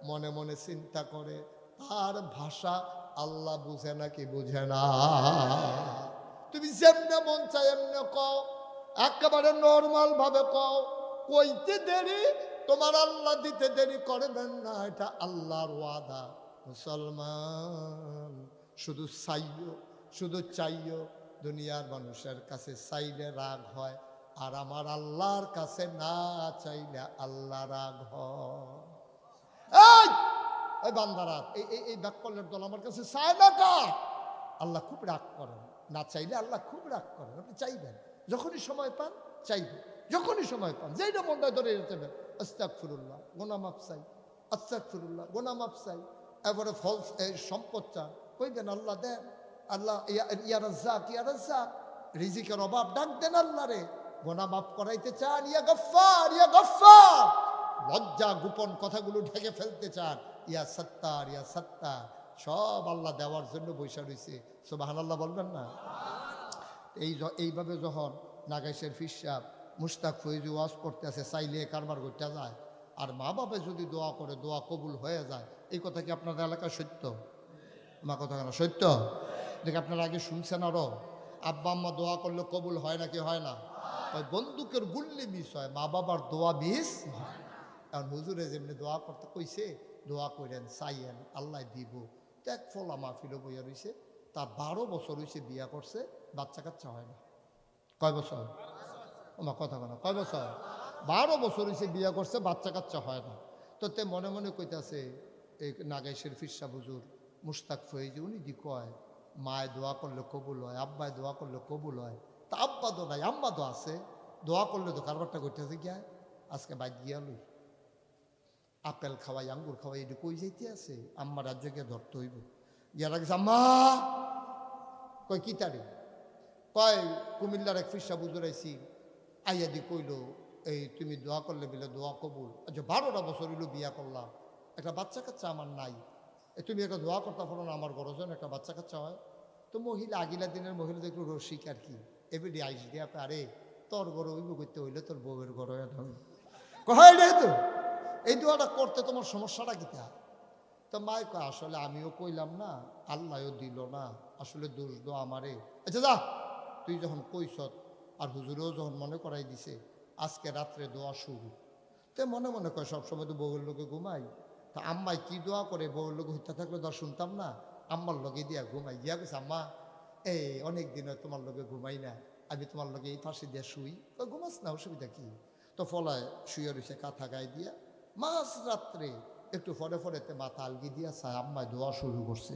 S1: মনে মনে চিন্তা করে, তার ভাষা আল্লাহ বুঝে নাকি বুঝে না? তুমি যেমনে মন চাই এমনে কও, একেবারে নর্মাল ভাবে কও, কইতে দেরি, তোমার আল্লাহ দিতে দেরি করবেন না, এটা আল্লাহর ওয়াদা। মুসলমান, শুধু চাইও, শুধু চাইও। দুনিয়ার মানুষের কাছে চাইলে রাগ হয়, আর আমার আল্লাহর কাছে না চাইলে আল্লাহ রাগ হয়। এই বান্দারা, এই ব্যাককলের দল আমার কাছে চায় না কা? আল্লাহ খুব রাগ করেন, না চাইলে আল্লাহ খুব রাগ করেন। আপনি চাইবেন, যখনই সময় পান চাইবেন, যখনই সময় পান যেইটা মনটায় ধরে যেতে, আস্তাগফিরুল্লাহ গোনা মাফ চাই, আস্তাগফিরুল্লাহ গোনা মাফ চাই, এরপরে ফল সম্পদ চান, কই দেন আল্লাহ দেন, আল্লাহ ইয়া রাজ্জাক ইয়া রাজ্জাক, রিজিকের অভাব, ডাক দেন আল্লাহ রে। গোনা মাফ করাইতে চান, ইয়া গফফার ইয়া গফফার, লজ্জা গোপন কথাগুলো ঢেকে ফেলতে চান, ইয়া সত্তার ইয়া সত্তার, সব আল্লাহ দেওয়ার জন্য বৈশা রয়েছে। সুবহানাল্লাহ বলবেন না? এইভাবে যখন নাগাইশের পীর সাহেব মুশতাক ফৈজি ওয়াজ করতে আসে, চাইলে কারবার করতে যায়, আর মা বাবা যদি দোয়া করে দোয়া কবুল হয়ে যায়, এই কথা কি আপনাদের এলাকায় সত্য? মা কথা কেন সত্য? দেখে আপনারা আগে শুনছেন আরো, আব্বা আম্মা দোয়া করলে কবুল হয় নাকি হয় না? ওই বন্দুকের গুল্লি মিস হয়, মা বাবার দোয়া মিস হয় না। কারণ হুজুরে যেমনি দোয়া করতে কইছে, দোয়া করেন চাইয়েন আল্লাহ দিব। এক ফলা মাহফিলও বইয়া রয়েছে, তার 12 বছর হয়েছে বিয়া করছে, বাচ্চা কাচ্চা হয় না। কয় বছর? আমার কথা বলা, কয় বছর? 12 বছর হয়েছে বিয়া করছে, বাচ্চা কাচ্চা হয় না। তো তে মনে মনে কইতাছে, এই নাগাইশের পীর সাহেব হুজুর মুশতাক ফৈজি উনি দি কয় মায় দোয়া করলে কবুল হয়, আব্বায় দোয়া করলে কবুল হয়, তা আব্বা তো নাই আম্মা তো আছে, দোয়া করলে তো কারবারটা করতেছে গিয়া আজকে বাইক গিয়া লই, আপেল খাওয়াই আঙ্গুর খাওয়াই, এটি কই যাইতে আছে, আম্মা রাজ্য গিয়ে ধরতে হইব। গিয়া রাখছে আম্মা, কয় কি তারি, কয় কুমিল্লার এক পীর সাহেব হুজুর আইছি, আইয়া দি কইল এই তুমি দোয়া করলে বলে দোয়া কবুল। আচ্ছা 12টা বছর হইল বিয়া করলাম, একটা বাচ্চা কাচ্চা আমার নাই, তুমি একটা দোয়া করতে পারো না, আমার গরজন একটা বাচ্চা কাচ্চা হয়। তো মহিলা আগিলা দিনের মহিলা দেখলো রসিক আর কি, এবিডি আইস দিয়া আরে তোর গরু হইব করতে হইলে তোর বউয়ের গরু কয় তো এই দোয়াটা করতে তোমার সমস্যাটা কিতা? তো মায় কয় আসলে আমিও কইলাম না, আল্লাহও দিল না, আসলে দোষ দো আমারে। আচ্ছা যা, তুই যখন কইস আর হুজুরেও যখন মনে করাই দিছে, আজকে রাত্রে দোয়া শুরু। তো মনে মনে কয় সবসময় তো বউয়ের লোকে ঘুমাই, তা আম্মাই কি দোয়া করে বউয়ের লোকে হত্যা থাকলে দোয়া শুনতাম না, আম্মার লগে দিয়া ঘুমাই। গিয়া গেছে আম্মা এই অনেক দিন হয় তোমার লগে ঘুমাই না, আমি তোমার লগে এই পাশে দিয়া শুই। ঘুমাস না, অসুবিধা কি? তো ফলায় শুয়ে রয়েছে কাঁথা গায়ে দিয়া, মাঝ রাত্রে একটু ফরে ফরেতে মাথা আলগি দিয়া চায়, আম্মায় দোয়া শুরু করছে।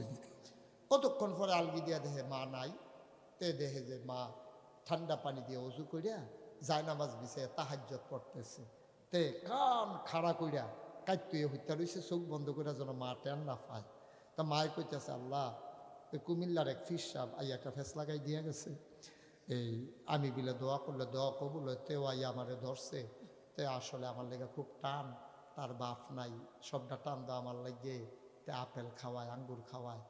S1: কতক্ষণ পরে আলগি দিয়া দেখে মা নাই, তে দেখে যে মা ঠান্ডা পানি দিয়ে অজু করিয়া জায়নামাজ বিছে তাহাজ্জুদ পড়তেছে। তে কান খাড়া কইরা কাইতুয়ে হইতা রইছে, চোখ বন্ধ করে যেন মা টেন না পায়। তা মায় কইতেছে আল্লাহ, এই কুমিল্লার এক পীর সাহেব আই একটা ফেস লাগাই দিয়া গেছে, এই আমি বিলে দোয়া করলে দোয়া কবুল হয়, তেও আই আমারে ধরছে, তে আসলে আমার লেগে খুব টান, তার বাপ নাই, সবটা টান দাও আমার লাগে, তে আপেল খাওয়ায় আঙ্গুর খাওয়ায়,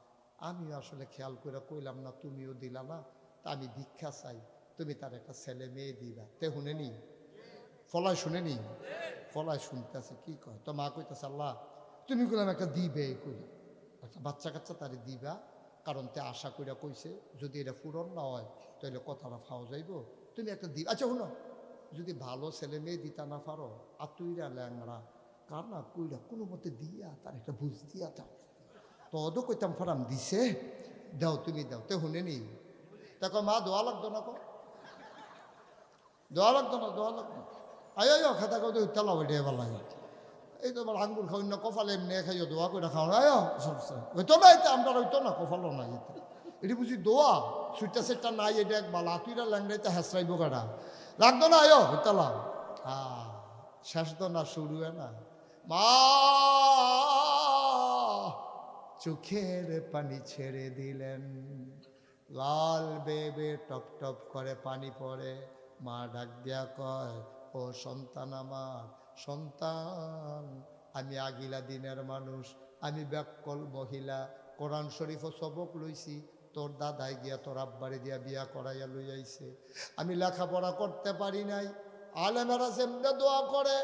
S1: আমিও আসলে খেয়াল করে কইলাম না, তুমিও দিলা না, তা আমি ভিক্ষা চাই, তুমি তার একটা ছেলে মেয়ে দিবা। তে শুনেনি ফলায়, শুনেনি ফলায় শুনতেছে কি কয়। তো মা কইতেছে আল্লাহ তুমি কইলাম একটা দিবে, কইলা একটা বাচ্চা কাচ্চা তারে দিবা, কারণ তে আশা কইরা কইছে যদি এটা পূরণ না হয় তাহলে কথাটা ফাও যাইব, তুমি একটা দিবা। আচ্ছা শুনো, যদি ভালো ছেলে মেয়ে দিতা না পারো, আর তুইরা ল্যাংরা কার না কইরা কোনো মতে দিয়া তার একটা বুঝ দিয়া দাও। তো অদো কইতাম ফারাম দিছে, দাও তুমি দাও। তে শুনেনি দেখো মা দোয়া লাগতো না, কো দোয়া লাগতো না, দোয়া লাগতো আয়ো খাতা কত উত্তালা ওইটা এবার লাগে, এই তো আমার আঙ্গুর খাওয়াই না, কপালে এমনি খাইও দোয়া করে খাও আয়ো সবসে হইতো না, এতে আমরা হইতো না, কপালও নাই এতে, এটি বুঝি দোয়া সুইটা সেটটা নাই, এটা এক বালা তুইরা ল্যাংড়াইতে হেসরাইব কাটা লাগতো না, আয়ো হইতালা শেষ তো না শুরু না। মা চোখের পানি ছেড়ে দিলেন, লাল বেবে টপ টপ করে পানি পড়ে। মা ডাক দিয়া কয় ও সন্তান আমার, সন্তান আমি আগিলা দিনের মানুষ, আমি ব্যাককল মহিলা, কোরআন শরীফও সবক লইছি, তোর দাদাই গিয়া তোর আব্বারে দিয়া বিয়া করাইয়া লই আইছে, আমি লেখাপড়া করতে পারি নাই, আলেমেরা যেমনে দোয়া করে,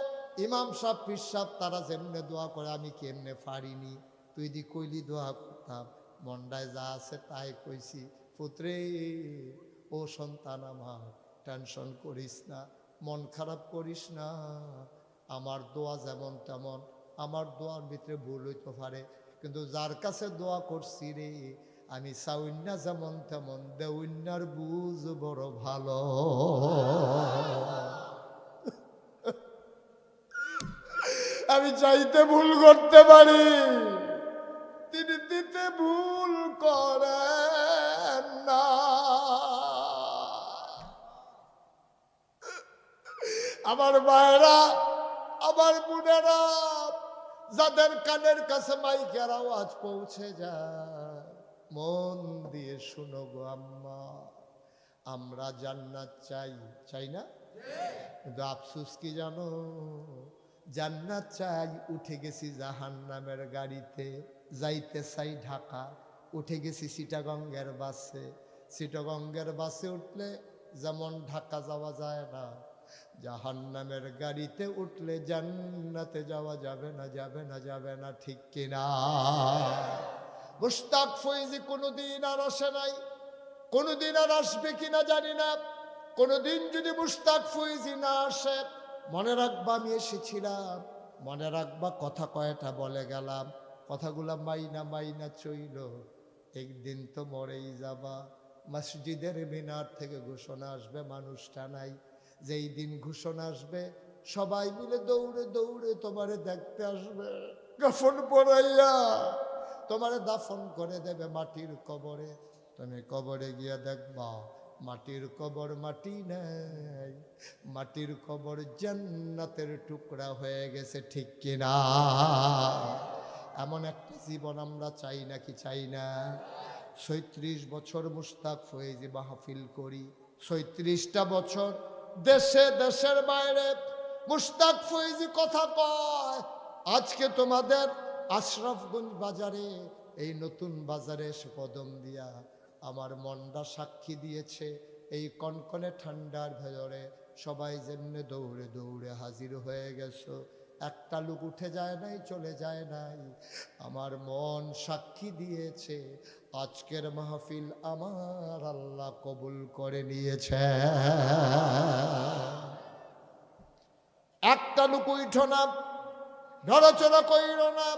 S1: ইমাম সাহেব পীর সাহেব তারা যেমনে দোয়া করে, আমি কেমনে পারিনি, তুই দি কইলি দোয়া করতাম, মন্ডায় যা আছে তাই কইছি। পুত্রে ও সন্তান আমার, টেনশন করিস না, মন খারাপ করিস না, আমার দোয়া যেমন তেমন, আমার দোয়ার ভিতরে ভুল হইতে পারে, কিন্তু যার কাছে দোয়া করছি রে, আমি চাউন্না যেমন তেমন, দেউন্নার বুঝ বড় ভালো। আমি চাইতে ভুল করতে পারি, তিনি দিতে ভুল করেন না। আমার মায়েরা, আমার বোনেরা, যাদের কানের কাছে মাইকের আওয়াজ পৌঁছে যায়, মন দিয়ে শুনো গো আম্মা, আমরা জান্নাত চাই, চাই না? কিন্তু আফসোস কি জানো, জান্নাত চাই, উঠে গেছি জাহান্নামের গাড়িতে, যাইতে চাই ঢাকা, উঠে গেছি চিটাগঙ্গের বাসে। চিটাগঙ্গের বাসে উঠলে যেমন ঢাকা যাওয়া যায় না, জাহান্নামের গাড়িতে উঠলে জান্নাতে যাওয়া যাবে না, যাবে না, যাবে না, ঠিক কিনা? মুশতাক ফৈজি কোনোদিন আর আসে নাই, কোনোদিন আর আসবে কিনা জানি না। কোনোদিন যদি মুশতাক ফৈজি না আসে, মনে রাখবা আমি এসেছিলাম, মনে রাখবা কথা কয়টা বলে গেলাম, কথাগুলা মাইনা মাইনা চইল, একদিন তো মরেই যাবা। মসজিদের মিনার থেকে ঘোষণা আসবে, মানুষটা নাই, যেই দিন ঘোষণা আসবে সবাই মিলে দৌড়ে দৌড়ে তোমারে দেখতে আসবে, কাফন পরাইয়া তোমারে দাফন করে দেবে মাটির কবরে। তুমি কবরে গিয়ে দেখবা মাটির কবর মাটি নাই, মাটির কবর জান্নাতের টুকরা হয়ে গেছে, ঠিক কিনা? এমন একটা জীবন আমরা চাই নাকি চাই না? ৩৬ বছর মুশতাক ফৈজি মাহফিল করি, ৩৬টা বছর দেশে দেশের বাইরে মুশতাক ফৈজি কথা কয়। আজকে তোমাদের আশরাফগঞ্জ বাজারে, এই নতুন বাজারে এসে কদম দিয়া আমার মনটা সাক্ষী দিয়েছে, এই কনকনে ঠান্ডার ভেতরে সবাই যেমনে দৌড়ে দৌড়ে হাজির হয়ে গেছো, একটা লোক উঠে যায় নাই, চলে যায় নাই, আমার মন সাক্ষী দিয়েছে আজকের মাহফিল আমার আল্লাহ কবুল করে নিয়েছে। একটা লোক উঠো না, নড়াচড়া কইর না,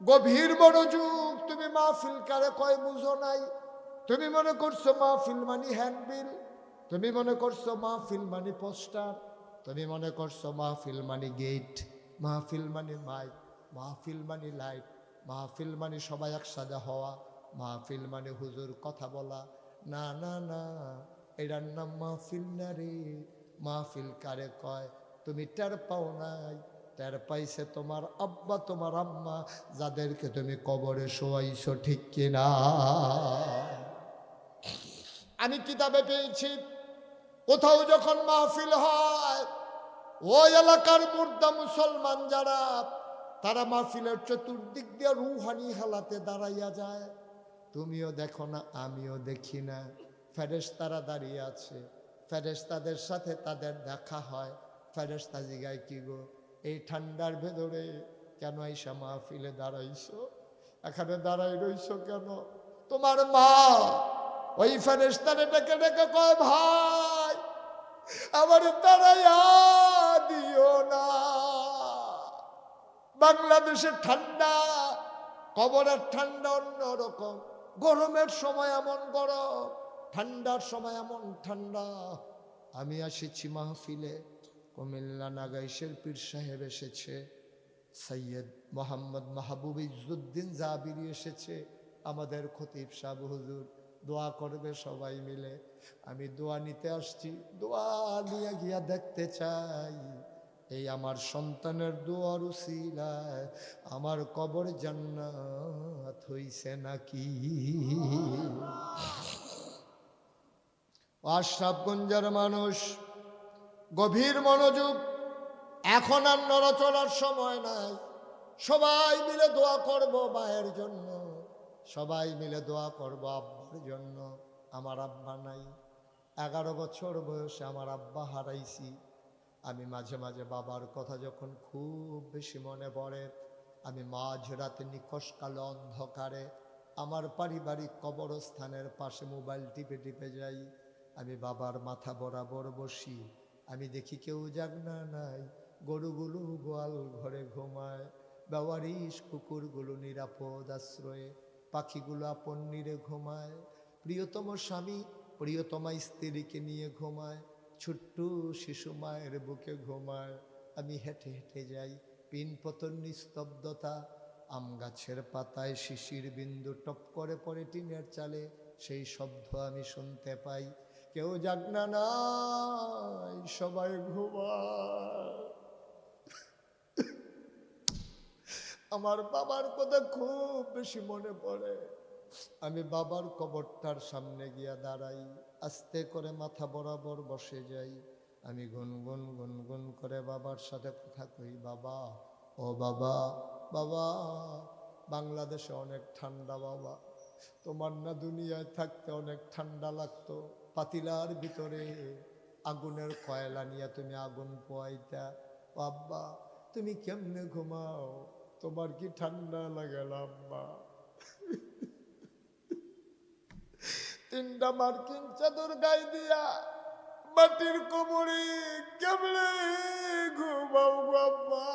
S1: গভীর মনোযোগ। তুমি মাহফিল কারে কয় বুঝো নাই, তুমি মনে করছো মাহফিল মানি হ্যান্ডবিল, তুমি মনে করছো মাহফিল মানি পোস্টার, তুমি মনে করছো মাহফিল মানি গেট, মাহফিল মানি মাইক, মাহফিল মানি লাইট, মাহফিল মানি সবাই একসাথে হওয়া, মাহফিল মানে হুজুর কথা বলা। না না না, এটার নাম মাহফিল না রে। মাহফিল কারে কয় তুমি টের পাও নাই, টের পাইছে তোমার আব্বা তোমার আম্মা, যাদেরকে তুমি কবরে শোয়াইছো, ঠিক কিনা? আমি কিতাবে পেয়েছি, কোথাও যখন মাহফিল হয়, ওই এলাকার মুর্দা মুসলমান যারা, তারা মাহফিলের চতুর্দিক দিয়ে রুহানি হালাতে দাঁড়াইয়া যায়। তুমিও দেখো না, আমিও দেখি না, ফেরেশতারা দাঁড়িয়ে আছে, ফেরেশতাদের সাথে তাদের দেখা হয়। ফেরেশতা জিগায়, কি গো এই ঠান্ডার ভেতরে কেন আইসা মাহফিলে দাঁড়াইছো, এখানে দাঁড়াই রইছো কেন? তোমার মা ওই ফেরেশতারে ডেকে ডেকে কয়, ভাই আমার দাঁড়াইয়া দিও না, বাংলাদেশের ঠান্ডা, কবরের ঠান্ডা অন্যরকম, গরমের সময় এমন গরম, ঠান্ডার সময় এমন ঠান্ডা। আমি এসেছি মাহফিলে, কুমিল্লা নাগাইশের পীর সাহেব এসেছে, সৈয়দ মোহাম্মদ মাহবুব ইজ্জুদ্দিন জাবিরি এসেছে, আমাদের খতিব সাহেব হুজুর দোয়া করবে সবাই মিলে। আমি দোয়া নিতে আসছি, দোয়া নিয়ে গিয়া দেখতে চাই এই আমার সন্তানের দোয়ার উসিলায় আমার কবর জান্নাত হইছে নাকি। আশরাফগঞ্জের মানুষ, গভীর মনোযোগ, এখন আর নড়াচড়ার সময় নাই। সবাই মিলে দোয়া করব মায়ের জন্য, সবাই মিলে দোয়া করব আব্বার জন্য। আমার আব্বা নাই, 11 বছর বয়সে আমার আব্বা হারাইছি। আমি মাঝে মাঝে বাবার কথা যখন খুব বেশি মনে পড়ে, আমি মাঝরাতে নিখোশ কালো অন্ধকারে আমার পারিবারিক কবরস্থানের পাশে মোবাইল টিপে টিপে যাই। আমি বাবার মাথা বরাবর বসি, আমি দেখি কেউ জাগনা নাই, গরুগুলো গোয়াল ঘরে ঘুমায়, বেওয়ারিশ কুকুরগুলো নিরাপদ আশ্রয়ে, পাখিগুলো আপন নীড়ে ঘুমায়, প্রিয়তম স্বামী প্রিয়তমা স্ত্রীকে নিয়ে ঘুমায়, ছোট্ট শিশু মায়ের বুকে ঘুমায়। আমি হেঁটে হেঁটে যাই, পিনপতন নিস্তব্ধতা, আম গাছের পাতায় শিশির বিন্দু টপ করে পড়ে টিনের চালে, সেই শব্দ আমি শুনতে পাই। কেউ জাগনা নাই, সবাই ঘুমায়। আমার বাবার কথা খুব বেশি মনে পড়ে। আমি বাবার কবরটার সামনে গিয়া দাঁড়াই, আস্তে করে মাথা বরাবর বসে যাই। আমি গুনগুন গুনগুন করে বাবার সাথে কথা কই, বাবা, ও বাবা, বাবা, বাংলাদেশে অনেক ঠান্ডা বাবা, তোমার না দুনিয়ায় থাকতে অনেক ঠান্ডা লাগতো, পাতিলার ভিতরে আগুনের কয়লা নিয়ে তুমি আগুন পোয়াইতা, ও আব্বা তুমি কেমনে ঘুমাও, তোমার কি ঠান্ডা লাগে না আব্বা? 3টা মার্কিন চাদর গায়ে দিয়া মাটির কোমরে কেমনে ঘুমাও গো আব্বা?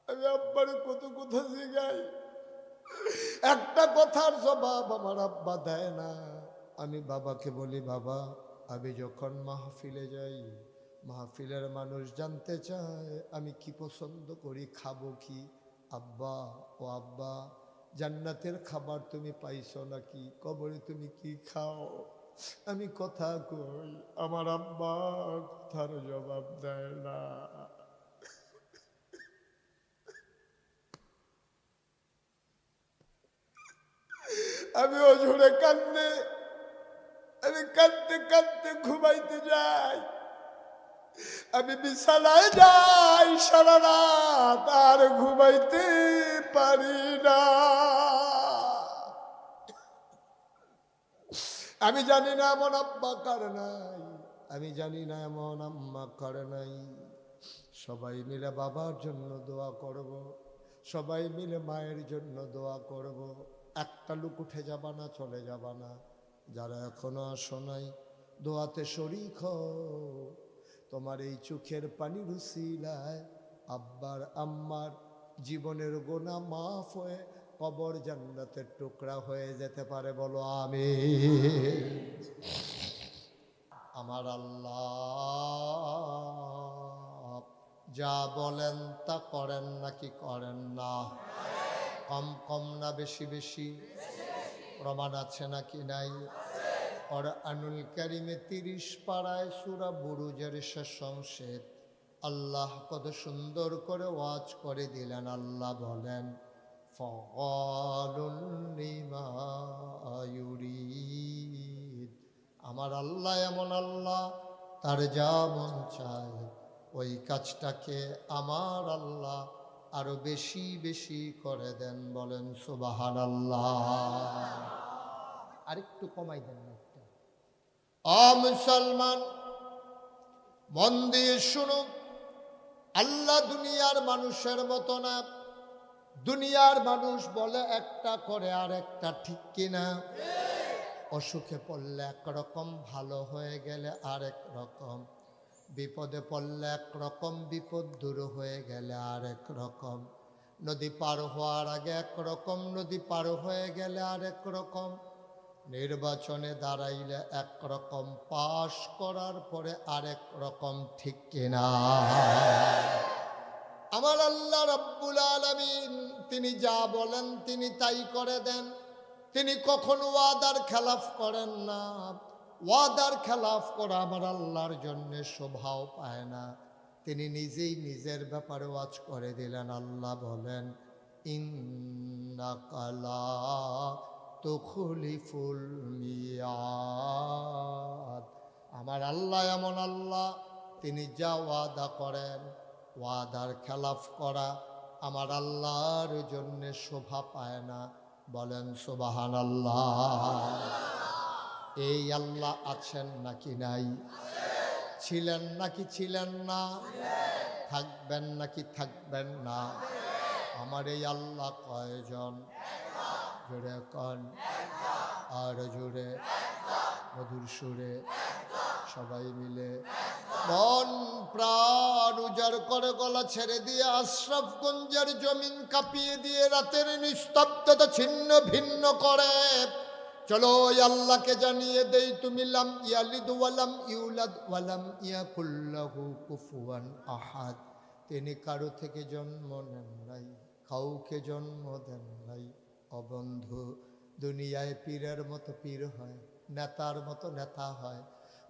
S1: আমি আব্বার কত কথা শিখাই, একটা কথার জবাব আমার আব্বা দেয় না। আমি বাবাকে বলি, বাবা আমি যখন মাহফিলে যাই, মাহফিলের মানুষ জানতে চায় আমি কি পছন্দ করি, খাবো কি। আব্বা, ও আব্বা, জান্নাতের খাবার তুমি পাইছো নাকি, কবরে তুমি কি খাও? আমি কথা কই, আমার আব্বা কথার জবাব দেয় না। আমি অঝরে কান্দে, আমি কাঁদতে কাঁদতে ঘুমাইতে যাই, আমি বিছানায় যাই সারা রাত আর ঘুমাইতে পারি না। আমি জানি না এমন আব্বা কার নাই, আমি জানি না এমন আম্মা কার নাই। সবাই মিলে বাবার জন্য দোয়া করব, সবাই মিলে মায়ের জন্য দোয়া করব। একটা লোক উঠে যাবা না, চলে যাবা না। যারা এখনো আসো নাই দোয়াতে শরীক হও। তোমার এই চোখের পানির উসিলায় আব্বার আম্মার জীবনের গোনা মাফ হয়ে কবর জান্নাতের টুকরা হয়ে যেতে পারে, বলো আমিন। আমার আল্লাহ যা বলেন তা করেন নাকি করেন না? কম কম না বেশি বেশি? প্রমাণ আছে নাকি নাই? কোরআনুল কারীমে 30 পারায় সূরা বুরুজের শেষ অংশে আল্লাহ কত সুন্দর করে ওয়াজ করে দিলেন। আল্লাহ বলেন, ফাআলুন লিমা ইউরিদ। আমার আল্লাহ এমন আল্লাহ, তার যা মন চায় ওই কাজটাকে আমার আল্লাহ আরো বেশি বেশি করে দেন। বলেন সুবহানাল্লাহ। আরেকটু কমাই দেন না একটা। মুসলমান মন দিয়ে শুনো, আল্লাহ দুনিয়ার মানুষের মতো না। দুনিয়ার মানুষ বলে একটা, করে আর একটা, ঠিক কিনা? অসুখে পড়লে একরকম, ভালো হয়ে গেলে আরেক রকম, বিপদে পড়লে একরকম, বিপদ দূর হয়ে গেলে আরেক রকম, নদী পার হওয়ার আগে একরকম, নদী পার হয়ে গেলে আরেক রকম, নির্বাচনে দাঁড়াইলে একরকম, পাশ করার পরে আরেক রকম, ঠিক কিনা? আমার আল্লাহ রাব্বুল আলামিন তিনি যা বলেন তিনি তাই করে দেন। তিনি কখনো ওয়াদার খেলাফ করেন না। ওয়াদার খেলাফ করা আমার আল্লাহর জন্য শোভাও পায় না। তিনি নিজেই নিজের ব্যাপারে ওয়াজ করে দিলেন। আল্লাহ বলেন, ইন্নাকা লা তুখলিফুল মিয়াদ। আমার আল্লাহ এমন আল্লাহ, তিনি যা ওয়াদা করেন, ওয়াদার খেলাফ করা আমার আল্লাহর জন্য শোভা পায় না। বলেন সুবহানাল্লাহ। এই আল্লাহ আছেন নাকি নাই? ছিলেন নাকি ছিলেন না? থাকবেন নাকি থাকবেন না? আমার এই আল্লাহ কয়জন? জোরে কন, আর জোরে, মধুর সুরে, সবাই মিলে মন প্রাণ উজাড় করে গলা ছেড়ে দিয়ে আশরাফগঞ্জের জমিন কাঁপিয়ে দিয়ে রাতের নিস্তব্ধতা ছিন্ন ভিন্ন করে চলো ওই আল্লাহকে জানিয়ে দেই, তুমি লাম ইয়ালিদ ওয়ালাম ইউলাদ ওয়ালাম ইয়াকুল লাহু কুফুয়ান আহাদ। তিনি কারো থেকে জন্ম নেন নাই, কাউকে জন্ম দেন নাই। অবন্ধু, দুনিয়ায় পীরের মতো পীর হয়, নেতার মতো নেতা হয়,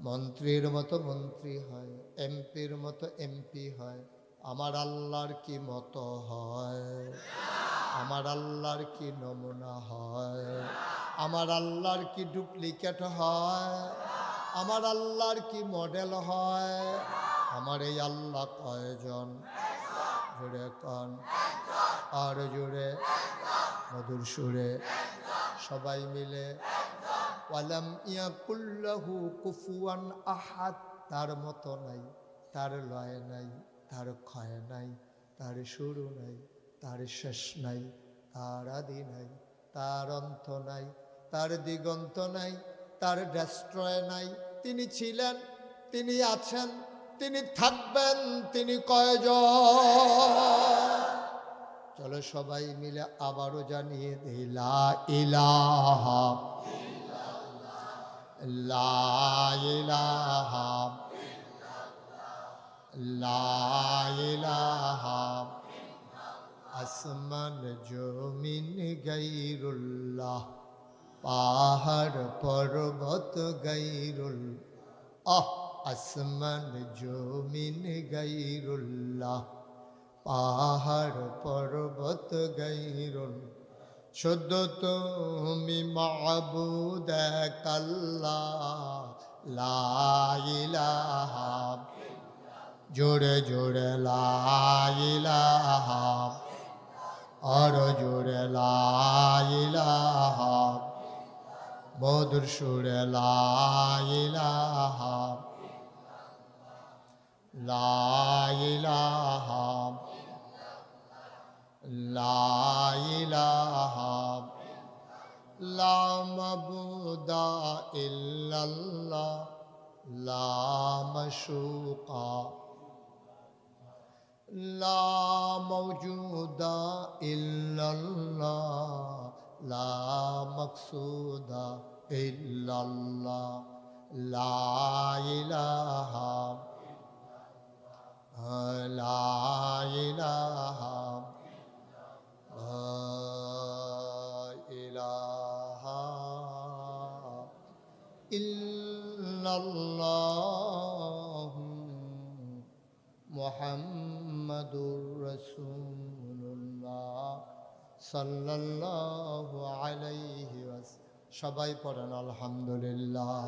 S1: মন্ত্রীর মতো মন্ত্রী হয়, এমপির মতো এমপি হয়, আমার আল্লাহর কি মতো হয়, আমার আল্লাহর কি নমুনা হয়, আমার আল্লাহর কি ডুপ্লিকেট হয়, আমার আল্লাহর কি মডেল হয়। আমার এই আল্লাহ কয়জন? জোরে কন, আর জোরে, মধুর সুরে সবাই মিলে। ওয়ালাম ইয়াকুল্লাহু কুফুয়ান আহাদ, তার মতো নাই, তার লয় নাই, তার ক্ষয় নাই, তার শুরু নাই, তার শেষ নাই, তার আদি নাই, তার অন্ত নাই, তার দিগন্ত নাই, তার ডেস্ট্রয় নাই। তিনি ছিলেন, তিনি আছেন, তিনি থাকবেন, তিনি কয়জন? চলো সবাই মিলে আবারও জানিয়ে দিই, লা ইলাহা, লা ইলাহা, লা ইলাহা। আসমান জমিন গাইরুল্লাহ, পাহাড় পর্বত গাইরুল্লাহ। আসমান জমিন গাইরুল্লাহ, পাহাড় পর্বত গাইরুল্লাহ। শুধু তুমি মাবুদ এক আল্লাহ, লা ইলাহা। জোরে জোরে লা ইলাহা, আর জোরে লা ইলাহা, মধুর সুরে লা ইলাহা, লা ইলাহা, লা ইলাহা, লা মাবুদা ইল্লাল্লাহ, লা মাশুকা, লা মওজুদা ইল্লাল্লাহ, লা মাকসুদা ইল্লাল্লাহ, লা ইলাহা, লা ইলাহা, লা ইলাহা ইল্লাল্লাহ মুহাম্মাদুর রাসূলুল্লাহ সাল্লাল্লাহু আলাইহি ওয়াসাল্লাম। সবাই পড়েন আলহামদুলিল্লাহ।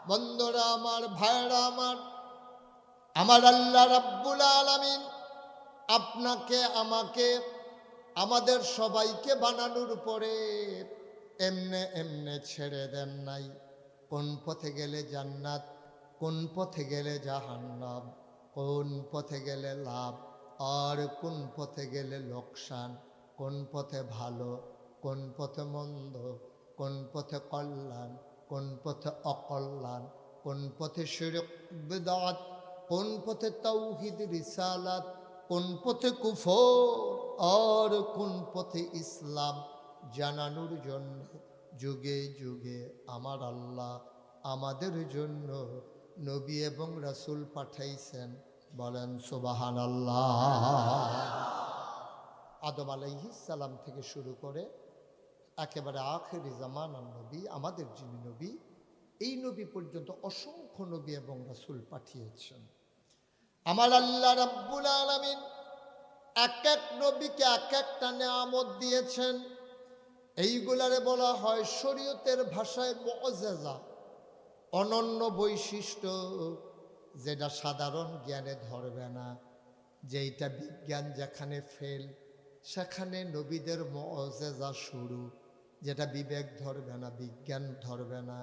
S1: বন্ধুরা আমার, ভাইরা আমার, আমার আল্লাহ রাব্বুল আলামিন আপনাকে, আমাকে, আমাদের সবাইকে বানানোর পরে এমনে এমনে ছেড়ে দেন নাই। কোন পথে গেলে জান্নাত, কোন পথে গেলে জাহান্নাম, কোন পথে গেলে লাভ আর কোন পথে গেলে লোকসান, কোন পথে ভালো, কোন পথে মন্দ, কোন পথে কল্যাণ, কোন পথে অকল্যাণ, কোন পথে শিরক বিদআত, কোন পথে তাওহীদ রিসালাত, কোন পথে কুফর আর কোন পথে ইসলাম জানানোর জন্য যুগে যুগে আমার আল্লাহ আমাদের জন্য নবী এবং রাসূল পাঠাইছেন। বলেন সুবহানাল্লাহ। আদম আলাইহিস সালাম থেকে শুরু করে একেবারে আখিরি জামানার নবী, আমাদের যিনি নবী, এই নবী পর্যন্ত অসংখ্য নবী এবং রাসূল পাঠিয়েছেন। আমার আল্লাহ রাব্বুল আলামিন এক এক নবীকে এক একটা নেয়ামত দিয়েছেন। এইগুলারে বলা হয় শরীয়তের ভাষায় মুআজ্জাজা, অনন্য বৈশিষ্ট্য, যেটা সাধারণ জ্ঞানে ধরবে না, যেইটা বিজ্ঞান যেখানে ফেল সেখানে নবীদের মুআজ্জাজা শুরু, যেটা বিবেক ধরবে না, বিজ্ঞান ধরবে না।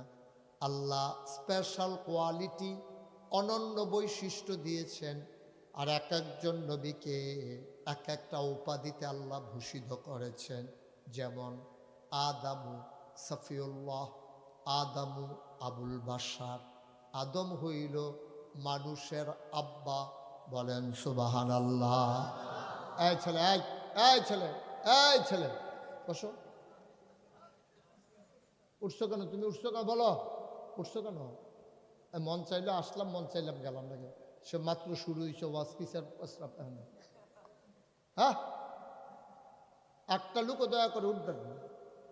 S1: আল্লাহ স্পেশাল কোয়ালিটি, অনন্য বৈশিষ্ট্য দিয়েছেন। আর এক একজন নবীকে এক একটা উপাধিতে আল্লাহ ভূষিত করেছেন। যেমন আদামু সফিউল্লাহ, আদামু আবুল বাশার, আদম হইল মানুষের আব্বা। বলেন সুবহানাল্লাহ। এই ছেলে, এই ছেলে, এই ছেলে, বসো। উঠছো কেন তুমি? উঠছো কেন? বলো, উঠছো কেন? মন চাইলো আসলাম, মন চাইলাম গেলাম নাকি? সে মাত্র শুরু হয়েছে ওয়াজ, কিসের প্রস্রাব? হ্যাঁ, একটা লোকও দয়া করে উঠবেন না।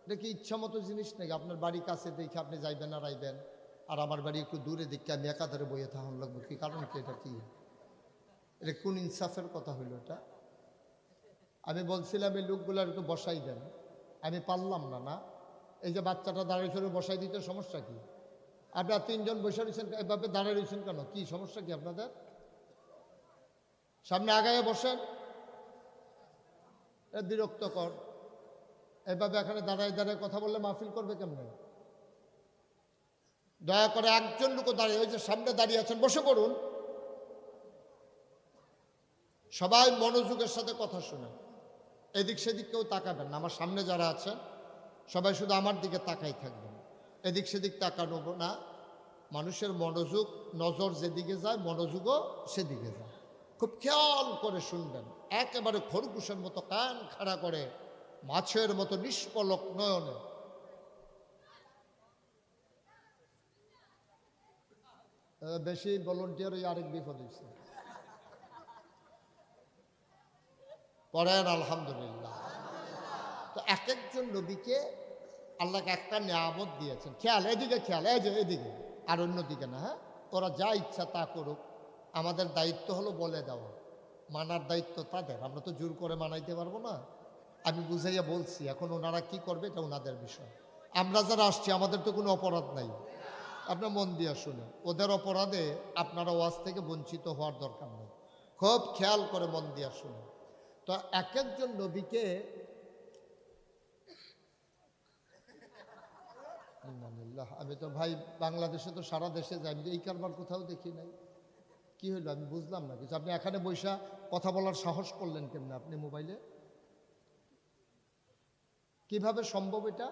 S1: এটা কি ইচ্ছা মতো জিনিস নাকি? আপনার বাড়ি কাছে দেখে আপনি যাইবেন আর আইবেন, আর আমার বাড়ি একটু দূরে দেখে আমি একাধারে বইয়ে থাকুন লাগবো কি কারণ? কি এটা কি? এটা কোন ইনসাফের কথা হইল এটা? আমি বলছিলাম এই লোকগুলো একটু বসাই দেন, আমি পারলাম না। না, এই যে বাচ্চাটা দাঁড়িয়ে সরে বসাই দিতে সমস্যা কি? আপনারা তিনজন বসে রয়েছেন, এভাবে দাঁড়িয়ে রয়েছেন কেন? কি সমস্যা কি আপনাদের? সামনে আগায় বসেন, বিরক্তকর। এভাবে এখানে দাঁড়ায় দাঁড়ায় কথা বললে মাহফিল করবে কেমনে? দয়া করে একজন লোক দাঁড়িয়ে, ওই যে সামনে দাঁড়িয়ে আছেন, বসে পড়ুন। সবাই মনোযোগের সাথে কথা শুনেন, এদিক সেদিক কেউ তাকাবেন না। আমার সামনে যারা আছেন সবাই শুধু আমার দিকে তাকাই থাকবেন, এদিক সেদিক তাকানো না। মানুষের মনোযোগ, নজর যেদিকে যায় মনোযোগও সেদিকে যায়। খুব খেয়াল করে শুনবেন, একেবারে খরগোশের মতো কান খাড়া করে, মাছের মতো নিষ্পলক নয়নে। বেশি ভলেন্টিয়ার ওই আরেক বিপদ হয়েছে। পড়েন আলহামদুলিল্লাহ। তো এক একজন নবীকে আল্লাহকে একটা নিয়ামত দিয়েছেন। খেয়াল, এদিকে খেয়াল, এই যে এদিকে, আর অন্যদিকে না। হ্যাঁ, ওরা যা ইচ্ছা তা করুক, আমাদের দায়িত্ব হলো বলে দেওয়া, মানার দায়িত্ব তাদের। আমরা তো জোর করে মানাইতে পারবো না। আমি বুঝাইয়া বলছি, এখন ওনারা কি করবে এটা ওনাদের বিষয়। আমরা যারা আসছি আমাদের তো কোনো অপরাধ নাই। আপনার মন দিয়া শুনেন, ওদের অপরাধে আপনারা ওয়াজ থেকে বঞ্চিত হওয়ার দরকার নেই। খুব খেয়াল করে মন দিয়া শুনেন। তো এক একজন নবীকে আমি তো ভাই বাংলাদেশে তো সারা দেশে যাই, এই কারবার কোথাও দেখি নাই। কি হইলো আমি বুঝলাম না কিছু। আপনি এখানে বৈশা কথা বলার সাহস করলেন কেমনে আপনি মোবাইলে? কিভাবে সম্ভব এটা?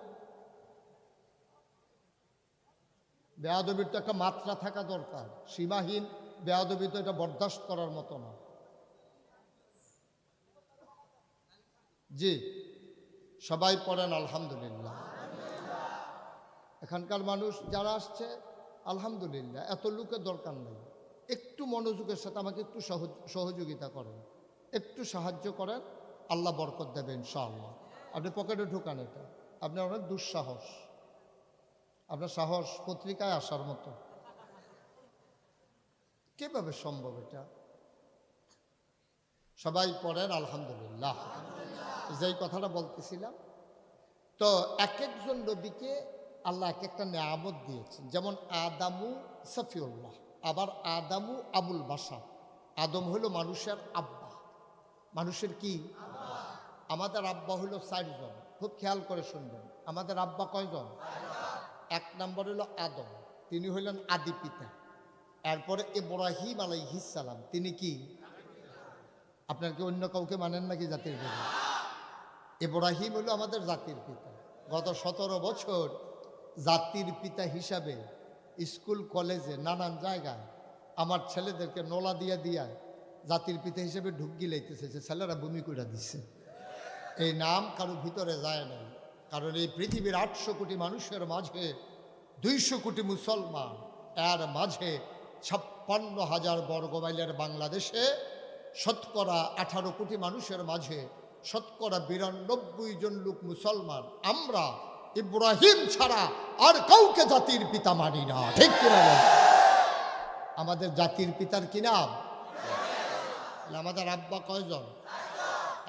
S1: বেয়াদবির তো একটা মাত্রা থাকা দরকার, সীমাহীন বেয়াদবি তো এটা বরদাস্ত করার মতো না। জি, সবাই পড়েন আলহামদুলিল্লাহ। এখানকার মানুষ যারা আসছে আলহামদুলিল্লাহ, এত লোকের দরকার নেই। একটু মনোযোগের সাথে আমাকে একটু সহযোগিতা করেন, একটু সাহায্য করেন, আল্লাহ বরকত দেবে ইনশাআল্লাহ। আপনি পকেটে ঢুকান এটা, আপনার অনেক দুঃসাহস। আপনার সাহস পত্রিকায় আসার মতো। কিভাবে সম্ভব এটা? সবাই পড়েন আলহামদুলিল্লাহ। যেই কথাটা বলতেছিলাম, তো এক একজন নবীকে আল্লাহ এক একটা নিয়ামত দিয়েছেন। যেমন আদামু সফিউল্লাহ, আবার আদামু আবুল বাশার। আদম হইল মানুষের আব্বা। মানুষের কি? আমাদের আব্বা হইল 4 জন। খুব খেয়াল করে শুনবেন, আমাদের আব্বা কয়জন? 1 নম্বর হইল আদম, তিনি হইলেন আদি পিতা। এরপরে ইব্রাহিম আলাইহিস সালাম, তিনি কি? আপনার কি অন্য কাউকে মানেন নাকি জাতির পিতা? ইব্রাহিম হইল আমাদের জাতির পিতা। গত 17 বছর জাতির পিতা হিসাবে স্কুল কলেজে নানান জায়গায় আমার ছেলেদেরকে নোলা দিয়া দিয়া জাতির পিতা হিসেবে ঢুকি লাইতেছে, ছেলেরা বমি করে দিচ্ছে। এই নাম কারো ভিতরে যায় নাই, কারণ এই পৃথিবীর 800 কোটি মানুষের মাঝে 200 কোটি মুসলমান, এর মাঝে 56,000 বর্গমাইলের বাংলাদেশে শতকরা 18 কোটি মানুষের মাঝে শতকরা 92 জন লোক মুসলমান। আমরা ইব্রাহিম ছাড়া আর কাউকে জাতির পিতা মানি না, ঠিক কিনা? আমাদের জাতির পিতার কি নাম? আমাদের আব্বা কয়জন?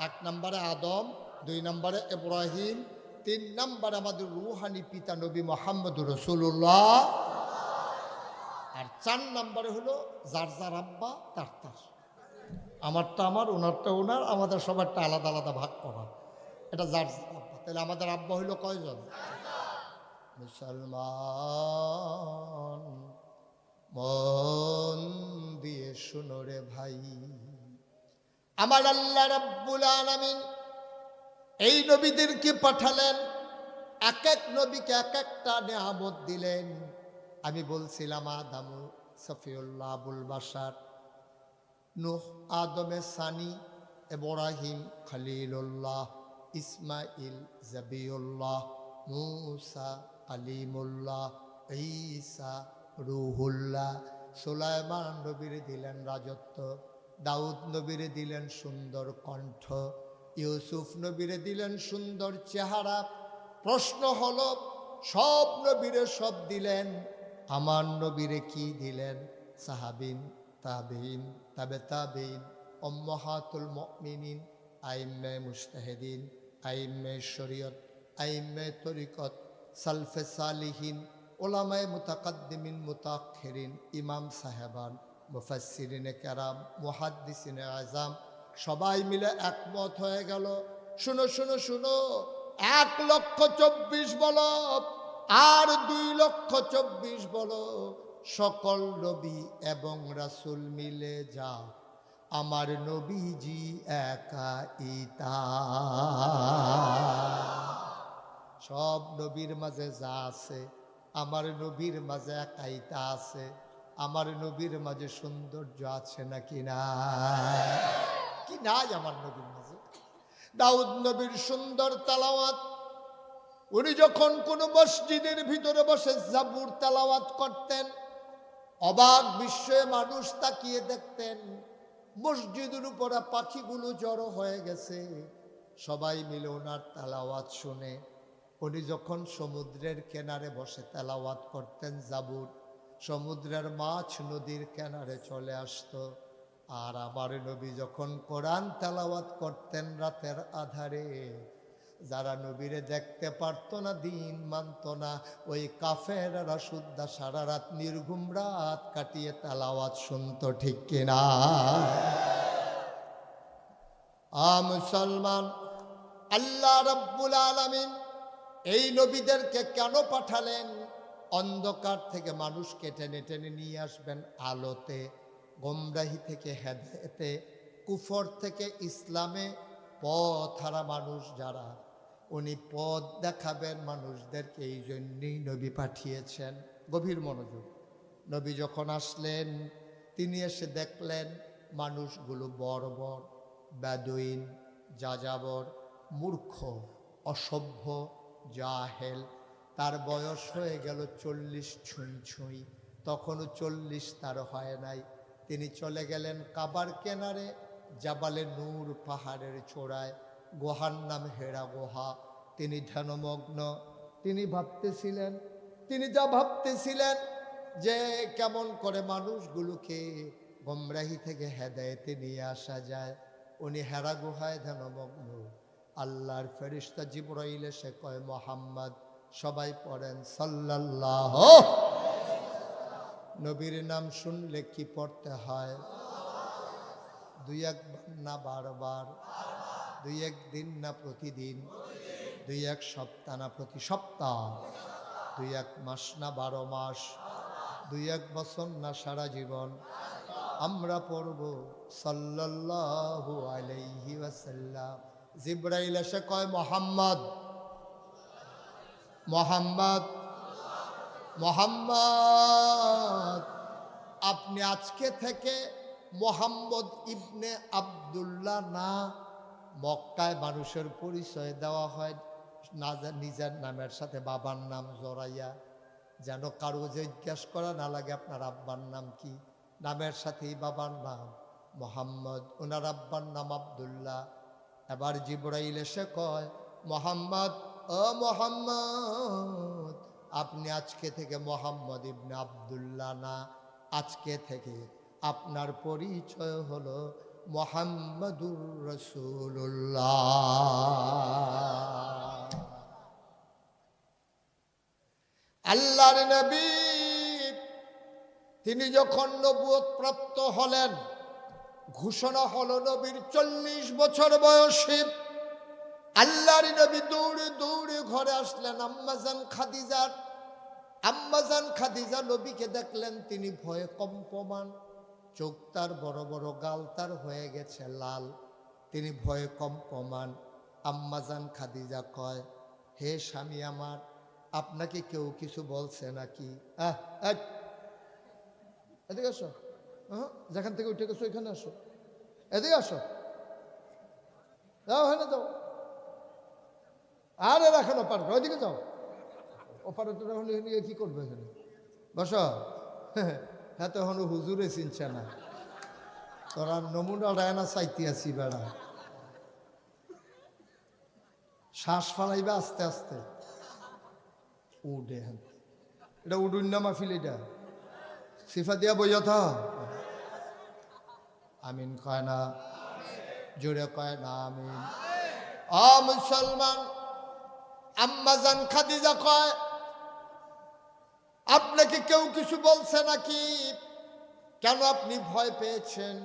S1: 1 নম্বরে আদম, 2 নম্বরে ইব্রাহিম, 3 নম্বরে আমাদের রুহানি পিতা নবী মুহাম্মদুর রাসূলুল্লাহ, আর 4 নম্বরে হলো যার যার আব্বা তার তার। আমারটা আমার, ওনারটা ওনার, আমাদের সবারটা আলাদা আলাদা ভাগ করা, এটা যার যার আব্বা। তাহলে আমাদের আব্বা হইল কয়জন? মুসলমান মন দিয়ে শুনো রে ভাই, আমার আল্লাহ রাব্বুল আলামিন এই নবীদেরকে পাঠালেন, এক এক নবীকে এক একটা নিয়ামত দিলেন। আমি বলছিলাম আদম সফিউল্লাহ আবুল বাশার, নূহ আদমে সানি, ইব্রাহিম খলিলুল্লাহ, ইসমাইল জাবিউল্লাহ, মুসা আলিমুল্লাহ, ঈসা রুহুল্লাহ। সুলাইমান নবীর দিলেন রাজত্ব, দাউদ নবীর দিলেন সুন্দর কণ্ঠ, ইউসুফ নবীরে দিলেন সুন্দর চেহারা। প্রশ্ন হলো, সব নবীরে সব দিলেন, আমার নবীরে কি দিলেন? সাহাবিন তাবেইন, তাবে তাবেইন, উম্মাহাতুল মুমিনিন, আইম্মে মুজতাহিদিন, আইম্মে শরীয়ত, আইম্মে তরিকত, সালফে সালিহিন, ওলামায়ে মুতাকাদ্দিমিন মুতাআখিরিন, ইমাম সাহেবান, মুফাসসিরিনে কেরাম, মুহাদ্দিসিনে আযম সবাই মিলে একমত হয়ে গেল। শুনো শুনো শুনো, 1,24,000 বলো আর 2,24,000 বলো, সকল নবী এবং রাসূল মিলে যা আমার নবীজি একাইতা। সব নবীর মাঝে যা আছে আমার নবীর মাঝে একাইতা আছে। আমার নবীর মাঝে সৌন্দর্য আছে নাকি না? কি নাই আমার নবীর মাঝে? দাউদ নবীর সুন্দর তেলাওয়াত, উনি যখন কোন মসজিদের ভিতরে বসে জাবুর তেলাওয়াত করতেন, অবাক বিস্ময়ে মানুষ তাকিয়ে দেখতেন। মসজিদের উপরে পাখিগুলো জড়ো হয়ে গেছে, সবাই মিলে ওনার তেলাওয়াত শুনে। উনি যখন সমুদ্রের কিনারে বসে তেলাওয়াত করতেন জাবুর, সমুদ্রের মাছ নদীর কিনারে চলে আসতো। আর আমার নবী যখন কোরআন তেলাওয়াত করতেন রাতের আধারে, যারা নবীরে দেখতে পারতো না, দিন মানত না, ওই কাফেররা শুদ্ধা সারা রাত নির্ঘুম রাত কাটিয়ে তেলাওয়াত শুনতো। ঠিক কিনা? মুসলমান, আল্লাহ রাব্বুল আলামিন এই নবীদেরকে কেন পাঠালেন? অন্ধকার থেকে মানুষকে টেনে টেনে নিয়ে আসবেন আলোতে, গোমরাহি থেকে হেদায়েতে, কুফর থেকে ইসলামে। পথ হারা মানুষ যারা, উনি পথ দেখাবেন মানুষদেরকে। এই জন্যই নবী পাঠিয়েছেন। গভীর মনোযোগ। নবী যখন আসলেন, তিনি এসে দেখলেন মানুষগুলো বর্বর, বেদুইন, যাযাবর, মূর্খ, অসভ্য, জাহেল। তার বয়স হয়ে গেল 40 ছুঁই ছুঁই, তখনও 40 তার হয় নাই। তিনি চলে গেলেন কাবার কেনারে, জাবালে নূর পাহাড়ের চূড়ায়, গুহার নাম হেরা গুহা। তিনি ধ্যানমগ্ন। তিনি ভাবতেছিলেন, তিনি যা ভাবতেছিলেন যে কেমন করে মানুষগুলোকে গোমরাহি থেকে হেদায়েতে নিয়ে আসা যায়। উনি হেরা গুহায় ধ্যানমগ্ন। আল্লাহর ফেরেশতা জিবরাইল এসে কয়, মুহাম্মদ। সবাই পড়েন সাল্লাল্লাহু। নবীর নাম শুনলে কি পড়তে হয়? 2-1 বার না বারবার? 2-1 দিন না প্রতিদিন? 2-1 সপ্তাহ না প্রতি সপ্তাহ? 2-1 মাস না 12 মাস? 2-1 বছর না সারা জীবন? আমরা পড়ব সাল্লাল্লাহু আলাইহি ওয়াসাল্লাম। জিবরাইল এসে কয়, মুহাম্মদ, মুহাম্মদ, মুহাম্মদ, আপনি আজকে থেকে মুহাম্মদ ইবনে আব্দুল্লাহ না। মক্কায় মানুষের পরিচয় দেওয়া হয় না নিজের নামের সাথে বাবার নাম জড়াইয়া, যেন কারো জিজ্ঞেস করা না লাগে আপনার আব্বার নাম কি। নামের সাথেই বাবার নাম মুহাম্মদ, ওনার আব্বার নাম আব্দুল্লাহ। এবার জিবরাইল এসে কয়, মুহাম্মদ, ও মুহাম্মদ, আপনি আজকে থেকে মুহাম্মদ ইবনে আব্দুল্লাহ না। আজকে থেকে আপনার পরিচয় হলো মুহাম্মাদুর রাসূলুল্লাহ। আল্লাহর নবী তিনি যখন নবুয়ত প্রাপ্ত হলেন, ঘোষণা হলো নবীর 40 বছর বয়সে। আল্লাহর নবী দৌড়ে দৌড়ে ঘরে আসলেন আম্মাজান খাদিজার। আম্মাজান খাদিজা নবীকে দেখলেন, তিনি ভয়ে কম্পমান, চোখ তার বড় বড়, গাল তার হয়ে গেছে লাল, তিনি ভয়ে কম্পমান। আম্মাজান খাদিজা কয়, হে স্বামী আমার, আপনাকে কেউ কিছু বলছে নাকি? এদিকে আসো, যেখান থেকে উঠে গেছো এখানে আসো, এদিকে আসো, যাও হ্যাঁ যাও। আরে রাখেন ওপার, ওইদিকে যাও। ওপারে তো হলে কি করবে এখানে? বসো। হ্যাঁ, তো এখন হুজুরে চিনছে না, তোরা নমুনা রায়না চাইতে আছি বেড়া। শ্বাস ফালাইবে আস্তে আস্তে। উডে এটা উডুন না মাহফিল, এটা সিফা দিয়া বইয়া থা। আমিন কয় না? জোরে কয় না আমিন? মুসলমান, আম্মাজান খাদিজা কয়, আপনাকে কেউ কিছু বলছে নাকি? কেন আপনি ভয় পেয়েছেন?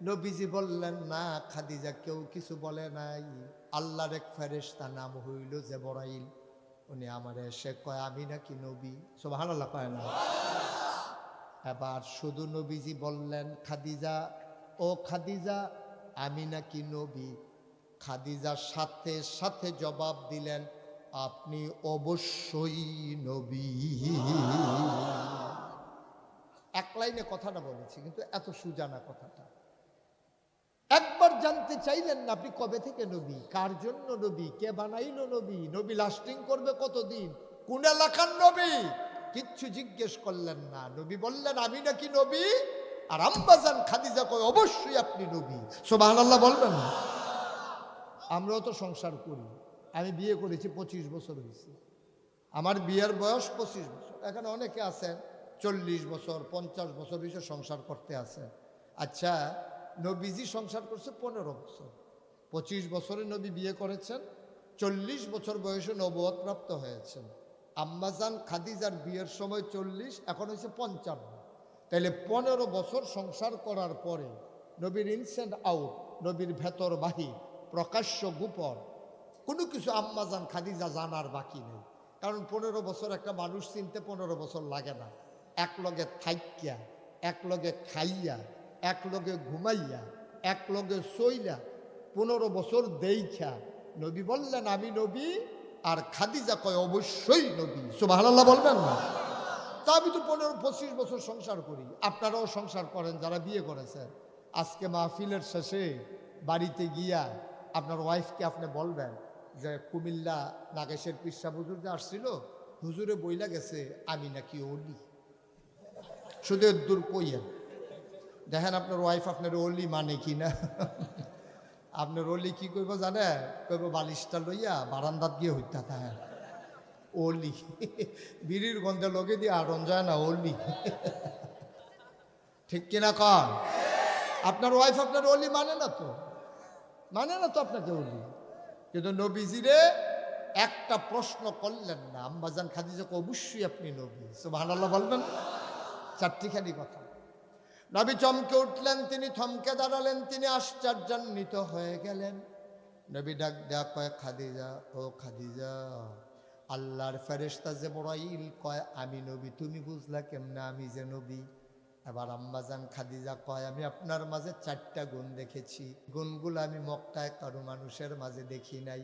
S1: নবীজি বললেন, না খাদিজা, কেউ কিছু বলে নাই। আল্লাহর এক ফেরেশতা নাম হইল জিবরাইল, উনি আমার এসে কয় আমি নাকি নবী। সুবহানাল্লাহ কয় না? এবার শুধু নবীজি বললেন, খাদিজা, ও খাদিজা, আমি নাকি নবী? খাদিজার সাথে সাথে জবাব দিলেন, আপনি অবশ্যই নবী। এক লাইনে কথাটা বলেছি, কিন্তু এত সুজানা কথাটা। একবার জানতে চাইলেন না আপনি কবে থেকে নবী, কার জন্য নবী, কে বানাইলো নবী, নবী লাস্টিং করবে কতদিন, কোন এলাকার নবী? কিচ্ছু জিজ্ঞেস করলেন না। নবী বললেন আমি নাকি নবী, আর আম্মাজান খাদিজা কয় অবশ্যই আপনি নবী। সুবহানাল্লাহ বলবেন না? আমরাও তো সংসার করি। আমি বিয়ে করেছি 25 বছর হয়েছে। আমার বিয়ের বয়স 25 বছর। এখানে অনেকে আছেন 40 বছর 50 বছর হয়েছে সংসার করতে আছেন। আচ্ছা, নবীজি সংসার করছে 15 বছর। 25 বছরে নবী বিয়ে করেছেন, 40 বছর বয়সে নবুয়ত প্রাপ্ত হয়েছেন। আম্মাজান খাদিজার বিয়ের সময় 40, এখন হয়েছে 55। তাহলে 15 বছর সংসার করার পরে নবীর ইনস অ্যান্ড আউট, নবীর ভেতর বাহির, প্রকাশ্য গোপন কোনো কিছু আম্মাজান খাদিজা জানার বাকি নেই। কারণ 15 বছর একটা মানুষ চিনতে 15 বছর লাগে না। এক লগে থাইক্যা, এক লগে খাইয়া, এক লগে ঘুমাইয়া, এক লগে সইলা 15 বছর দেইখা নবী বললেন আমি নবী, আর খাদিজা কয় অবশ্যই নবী। সুবহানাল্লাহ বলবেন না? তা আমি তো 15-25 বছর সংসার করি, আপনারাও সংসার করেন যারা বিয়ে করেছেন। আজকে মাহফিলের শেষে বাড়িতে গিয়া আপনার ওয়াইফকে আপনি বলবেন যে কুমিল্লা নাগেশের পিসা হুজুর যে আসছিল, হুজুরে বইলা গেছে আমি নাকি অলি। শুধু দূর কইয়া দেখেন আপনার ওয়াইফ আপনার অলি মানে কি না। আপনার অলি কি কইব জানে? কইব বালিশটা লইয়া বারান্দাত গিয়ে হইতা থাকে অলি। বিড়ির গন্ধে লগে দিয়ে আড়ন যায় না অলি। ঠিক কিনা কন? আপনার ওয়াইফ আপনার অলি মানে না তো, মানে না তো আপনাকে অলি। কিন্তু নবীজিরে একটা প্রশ্ন করলেন না। আম্মাজান খাদিজাকে অবশ্যই আপনি নবী। সুবহানাল্লাহ বলবেন? চারটিখানি কথা। নবী চমকে উঠলেন, তিনি থমকে দাঁড়ালেন, তিনি আশ্চর্যান্বিত হয়ে গেলেন। নবী ডাক দেয়া কয় খাদিজা, ও খাদিজা, আল্লাহর ফেরেশতা জিবরাইল কয় আমি নবী, তুমি বুঝলা কেমনে আমি যে নবী? এবার আম্মাজান খাদিজা কয় আমি আপনার মাঝে 4টা গুণ দেখেছি। গুণগুলো আমি মক্কায় কারো মানুষের মাঝে দেখি নাই।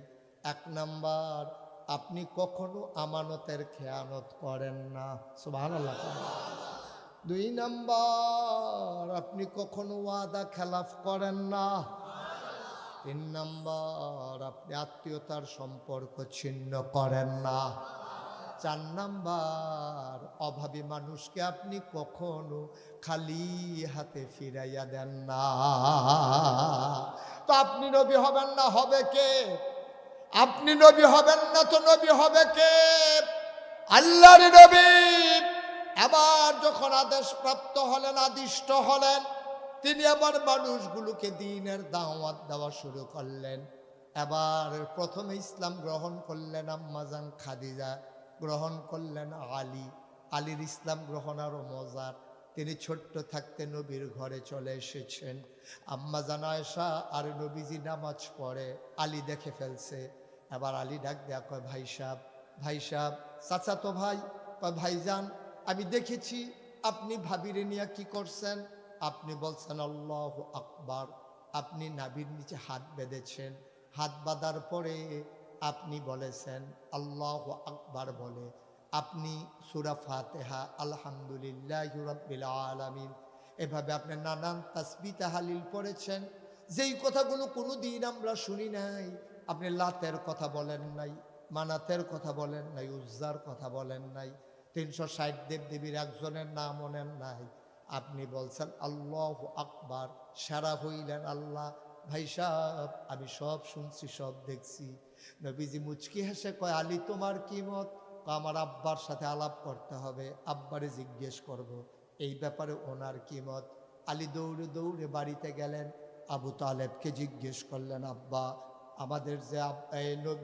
S1: 1 নাম্বার, আপনি কখনো আমানতের খেয়ানত করেন না। সুবহানাল্লাহ। 2 নাম্বার, আপনি কখনো ওয়াদা খেলাফ করেন না। 3 নাম্বার, আপনি আত্মীয়তার সম্পর্ক ছিন্ন করেন না। 4 নাম্বার, অভাবী মানুষকে আপনি কখনো খালি হাতে ফিরাইয়া দেন না। তো আপনি নবী হবেন না, হবে কে? আপনি নবী হবেন না তো নবী হবে কে? আল্লাহর নবী। এবার যখন আদেশ প্রাপ্ত হলেন, আদিষ্ট হলেন, তিনি আবার মানুষগুলোকে দ্বীনের দাওয়াত দেওয়া শুরু করলেন। এবার প্রথমে ইসলাম গ্রহণ করলেন আম্মাজান খাদিজা, গ্রহণ করলেন আলী। আলীর ইসলাম গ্রহণ আরও মজার। তিনি ছোট্ট থাকতে নবীর ঘরে চলে এসেছেন। আম্মাজান আয়েশা আর নবীজি নামাজ পড়ে, আলী দেখে ফেলছে। এবার আলী ডাক দেয়া কয় ভাই সাহেব, ভাই সাহেব, চাচাতো ভাই। কয় ভাইজান, আমি দেখেছি আপনি ভাবিরে নিয়ে কি করছেন। আপনি বলছেন আল্লাহু আকবার, আপনি নাভির নিচে হাত বেঁধেছেন। হাত বাঁধার পরে আপনি বলেছেন আল্লাহু আকবার বলে আপনি সূরা ফাতিহা আলহামদুলিল্লাহি রাব্বিল আলামিন এভাবে আপনি নানান তাসবিহ তাহলিল পড়েছেন। যেই কথাগুলো কোনো দিন আমরা শুনি নাই। আপনি লাতের কথা বলেন নাই, মানাতের কথা বলেন নাই, উজ্জার কথা বলেন নাই, 360 দেবদেবীর একজনের নামও নেন নাই। আপনি বলছেন আল্লাহু আকবার, সারা হইলেন আল্লাহ। ভাই সাহেব, আমি সব শুনছি, সব দেখছি। নবীজি মুচকি হেসে কয় আলী তোমার কি মত? আমার আব্বার সাথে আলাপ করতে হবে, আব্বারে জিজ্ঞেস করব এই ব্যাপারে ওনার কি মত। আলী দৌড়ে দৌড়ে বাড়িতে গেলেন, আবু তালেবকে জিজ্ঞেস করলেন, আব্বা আমাদের যে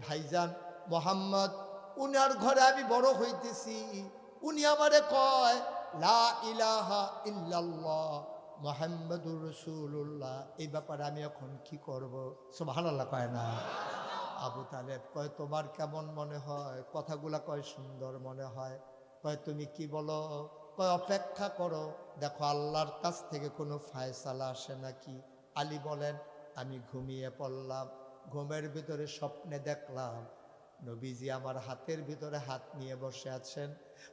S1: ভাইজান মোহাম্মদ, উনার ঘরে আমি বড় হইতেছি, উনি আমারে কয় লা ইলাহা ইল্লাল্লাহ মুহাম্মাদুর রাসূলুল্লাহ, এই ব্যাপারে আমি এখন কি করব? সুবহানাল্লাহ কয় না? আবু তালেব কয় তোমার কেমন মনে হয়? কথাগুলা কয় সুন্দর মনে হয়। কয় তুমি কি বলো? কয় অপেক্ষা করো, দেখো আল্লাহর কাছ থেকে কোনো ফায়সালা আসে নাকি। আলী বলেন, আমি ঘুমিয়ে পড়লাম, ঘুমের ভিতরে স্বপ্নে দেখলাম নবীজি আমার হাতের ভিতরে হাত নিয়ে বসে আছেন,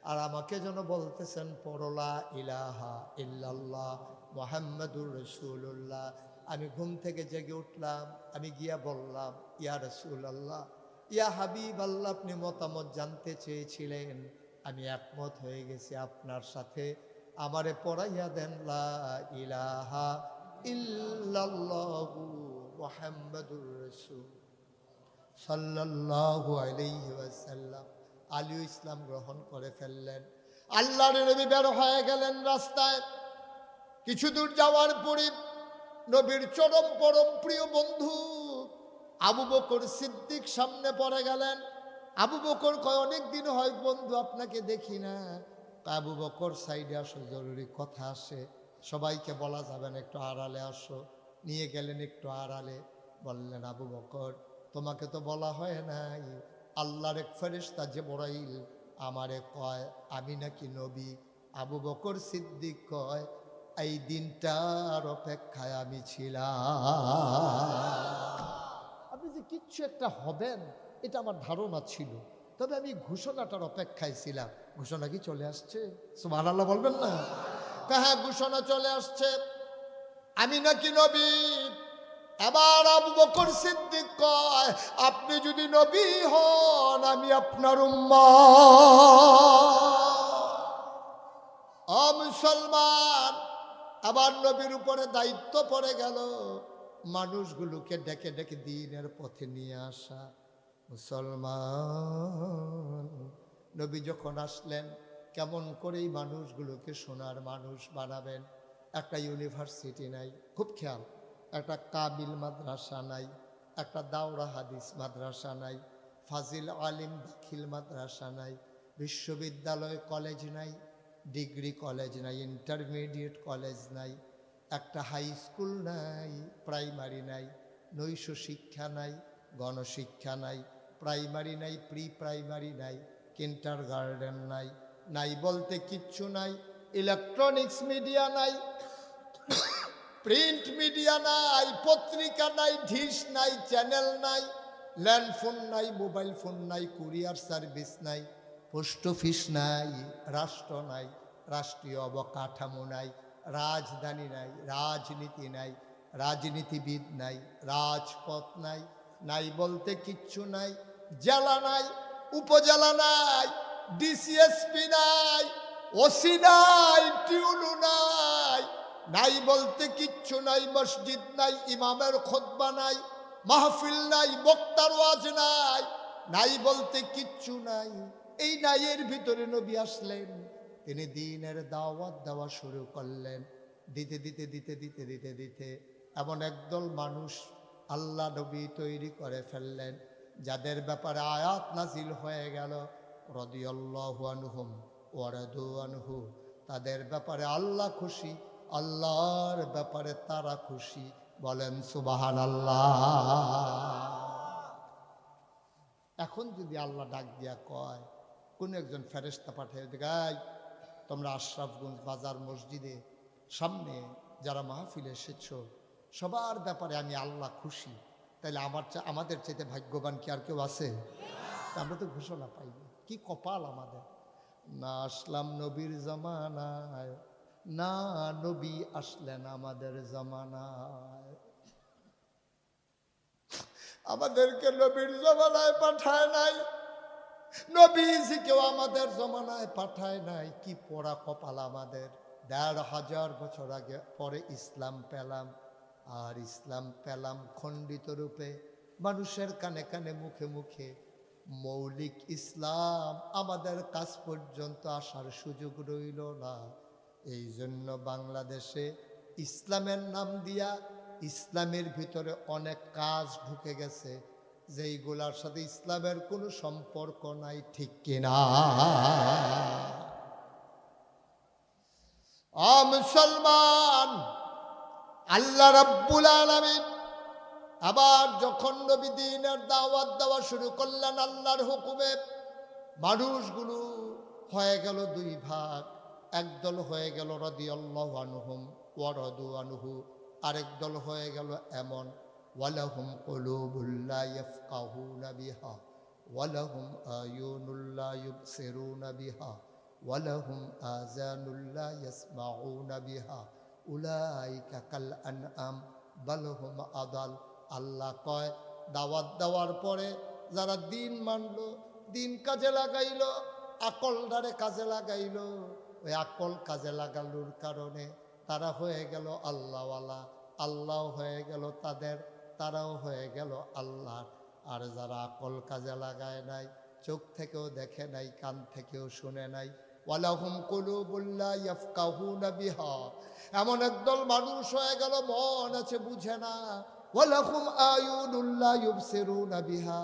S1: আর আমাকে যেন বলতেছেন পড়লা ইলাহা ইল্লাল্লাহ মুহাম্মাদুর রাসূলুল্লাহ। আমি ঘুম থেকে জেগে উঠলাম, আমি গিয়া বললাম, ইয়া রাসূলুল্লাহ, ইয়া হাবিব আল্লাহ, আপনি মতামত জানতে চেয়েছিলেন, আমি একমত হয়ে গেছি আপনার সাথে, আমারে পড়াইয়া দেন লা ইলাহা ইল্লাল্লাহু মুহাম্মাদুর রাসূল সাল্লাল্লাহু আলাইহি ওয়াসাল্লাম। আলী ইসলাম গ্রহণ করে ফেললেন। আল্লাহর নবী বের হয়ে গেলেন রাস্তায়। কিছু দূর যাওয়ার পরে নবীর চরম পরম প্রিয় বন্ধু আবু বকর সিদ্দিক সামনে পড়ে গেলেন। আবু বকর কয়, অনেক দিন হয় বন্ধু আপনাকে দেখি না। আবু বকর সাইডে আসো, জরুরি কথা আসে, সবাইকে বলা যাবে না, একটু আড়ালে আসো। নিয়ে গেলেন একটু আড়ালে, বললেন, আবু বকর তোমাকে তো বলা হয় নাই, আল্লাহর এক ফেরেশতা জিবরাইল আমারে কয় আমি নাকি নবী। আবু বকর সিদ্দিক কয়, এই দিনটার অপেক্ষায় আমি ছিলাম। আপনি যে কিচ্ছু একটা হবেন এটা আমার ধারণা ছিল, তবে আমি ঘোষণাটার অপেক্ষায় ছিলাম। ঘোষণা কি চলে আসছে? সুবহানাল্লাহ বলবেন না? হ্যাঁ, ঘোষণা চলে আসছে, আমি নাকি নবী। এবার আবু বকর সিদ্দিক কয়, আপনি যদি নবী হন আমি আপনার উম্মত। মুসলমান, আবার নবীর উপরে দায়িত্ব পড়ে গেল মানুষগুলোকে ডেকে ডেকে দিনের পথে নিয়ে আসা। মুসলমান, নবী যখন আসলেন, কেমন করেই মানুষগুলোকে সোনার মানুষ বানাবেন। একটা ইউনিভার্সিটি নাই, খুব খেয়াল, একটা কাবিল মাদ্রাসা নাই, একটা দাওরা হাদিস মাদ্রাসা নাই, ফাজিল আলিম দাখিল মাদ্রাসা নাই, বিশ্ববিদ্যালয় কলেজ নাই, ডিগ্রি কলেজ নাই, ইন্টারমিডিয়েট কলেজ নাই, একটা হাই স্কুল নাই, প্রাইমারি নাই, নৈশ শিক্ষা নাই, গণশিক্ষা নাই, প্রাইমারি নাই, প্রি প্রাইমারি নাই, কিন্টার গার্ডেন নাই, নাই বলতে কিচ্ছু নাই। ইলেকট্রনিক্স মিডিয়া নাই, প্রিন্ট মিডিয়া নাই, পত্রিকা নাই, ডিশ নাই, চ্যানেল নাই, ল্যান্ডফোন নাই, মোবাইল ফোন নাই, কুরিয়ার সার্ভিস নাই, পোস্ট অফিস নাই, রাষ্ট্র নাই, রাষ্ট্রীয় অবকাঠামো নাই, রাজধানী নাই, রাজনীতি নাই, রাজনীতিবিদ নাই, রাজপথ নাই, নাই বলতে কিচ্ছু নাই। জেলা নাই, উপজেলা নাই, ডিসিএসপি নাই, ওসি নাই, টিউনু নাই, নাই বলতে কিচ্ছু নাই। মসজিদ নাই, ইমামের খুতবা নাই, মাহফিল নাই, বক্তার ওয়াজ নাই, নাই বলতে কিচ্ছু নাই। এই নাইয়ের ভিতরে নবী আসলেন, তিনি দ্বীনের দাওয়াত দেওয়া শুরু করলেন। দিতে দিতে দিতে দিতে দিতে দিতে এমন একদল মানুষ আল্লাহ নবী তৈরি করে ফেললেন, যাদের ব্যাপারে আয়াত নাজিল হয়ে গেল, রাদিয়াল্লাহু আনহুম ওয়া রাদু আনহু। তাদের ব্যাপারে আল্লাহ খুশি, আল্লাহর ব্যাপারে তারা খুশি। বলেন সুবহানাল্লাহ। এখন যদি আল্লাহ ডাক দিয়া কয়, কোন একজন ফেরেশতা পাঠিয়ে দেয়, তোমরা আশরাফগঞ্জ বাজার মসজিদে সামনে যারা মাহফিলে এসেছ সবার ব্যাপারে আমি আল্লাহ খুশি, তাহলে আমাদের চাইতে ভাগ্যবান কি আর কেউ আছে? আমরা তো ঘোষণা পাইনি, কি কপাল আমাদের। না আসলাম নবীর জামানায়, না নবী আসলেন আমাদের জামানায়। আমাদেরকে নবীর জামানায় পাঠায় নাই, নবীজিকেও আমাদের জমানায় পাঠায় নাই। কি পোড়া কপাল আমাদের। ১৫০০ বছর আগে পরে ইসলাম পেলাম, আর ইসলাম পেলাম খণ্ডিত রূপে, মানুষের কানে কানে মুখে মুখে। মৌলিক ইসলাম আমাদের কাছ পর্যন্ত আসার সুযোগ রইল না। এই জন্য বাংলাদেশে ইসলামের নাম দিয়া ইসলামের ভিতরে অনেক কাজ ঢুকে গেছে যেইগুলার সাথে ইসলামের কোনো সম্পর্ক নাই, ঠিক কিনা? মুসলমান, আল্লাহ রাব্বুল আলামিন আবার যখন নবী দ্বীনের দাওয়াত দেওয়া শুরু করলেন আল্লাহর হুকুমে, মানুষগুলো হয়ে গেল দুই ভাগ। একদল হয়ে গেল রাদিয়াল্লাহু আনহুম ওয়া রাদু আনহু, আরেক দল হয়ে গেল এমন ওয়ালাহুম কুলুবুল লা ইয়াফকাহুনা বিহা ওয়ালাহুম আয়ুনুল লা ইউবসিরুনা বিহা ওয়ালাহুম আযানুল লা ইয়াসমাউনা বিহা উলাইকা কাল আনআম বাল হুম আদাল। আল্লাহ কয়, দাওয়াত দেওয়ার পরে যারা দিন মানল, দিন কাজে লাগাইল, আকলদারে কাজে লাগাইল, ওই আকল কাজে লাগানোর কারণে তারা হয়ে গেল আল্লাহওয়ালা, আল্লাহ হয়ে গেল তাদের, তারাও হয়ে গেল আল্লাহ। আর যারা আকল কাজে লাগায় নাই, চোখ থেকেও দেখে নাই, কান থেকেও শুনে নাই, ওয়ালাহুম কুলুবুল লা ইয়াফকাহুনা বিহা, এমন একদল মানুষ হয়ে গেল মন আছে বুঝে না, ওয়ালাহুম আয়ুনুল লা ইউবসিরুনা বিহা,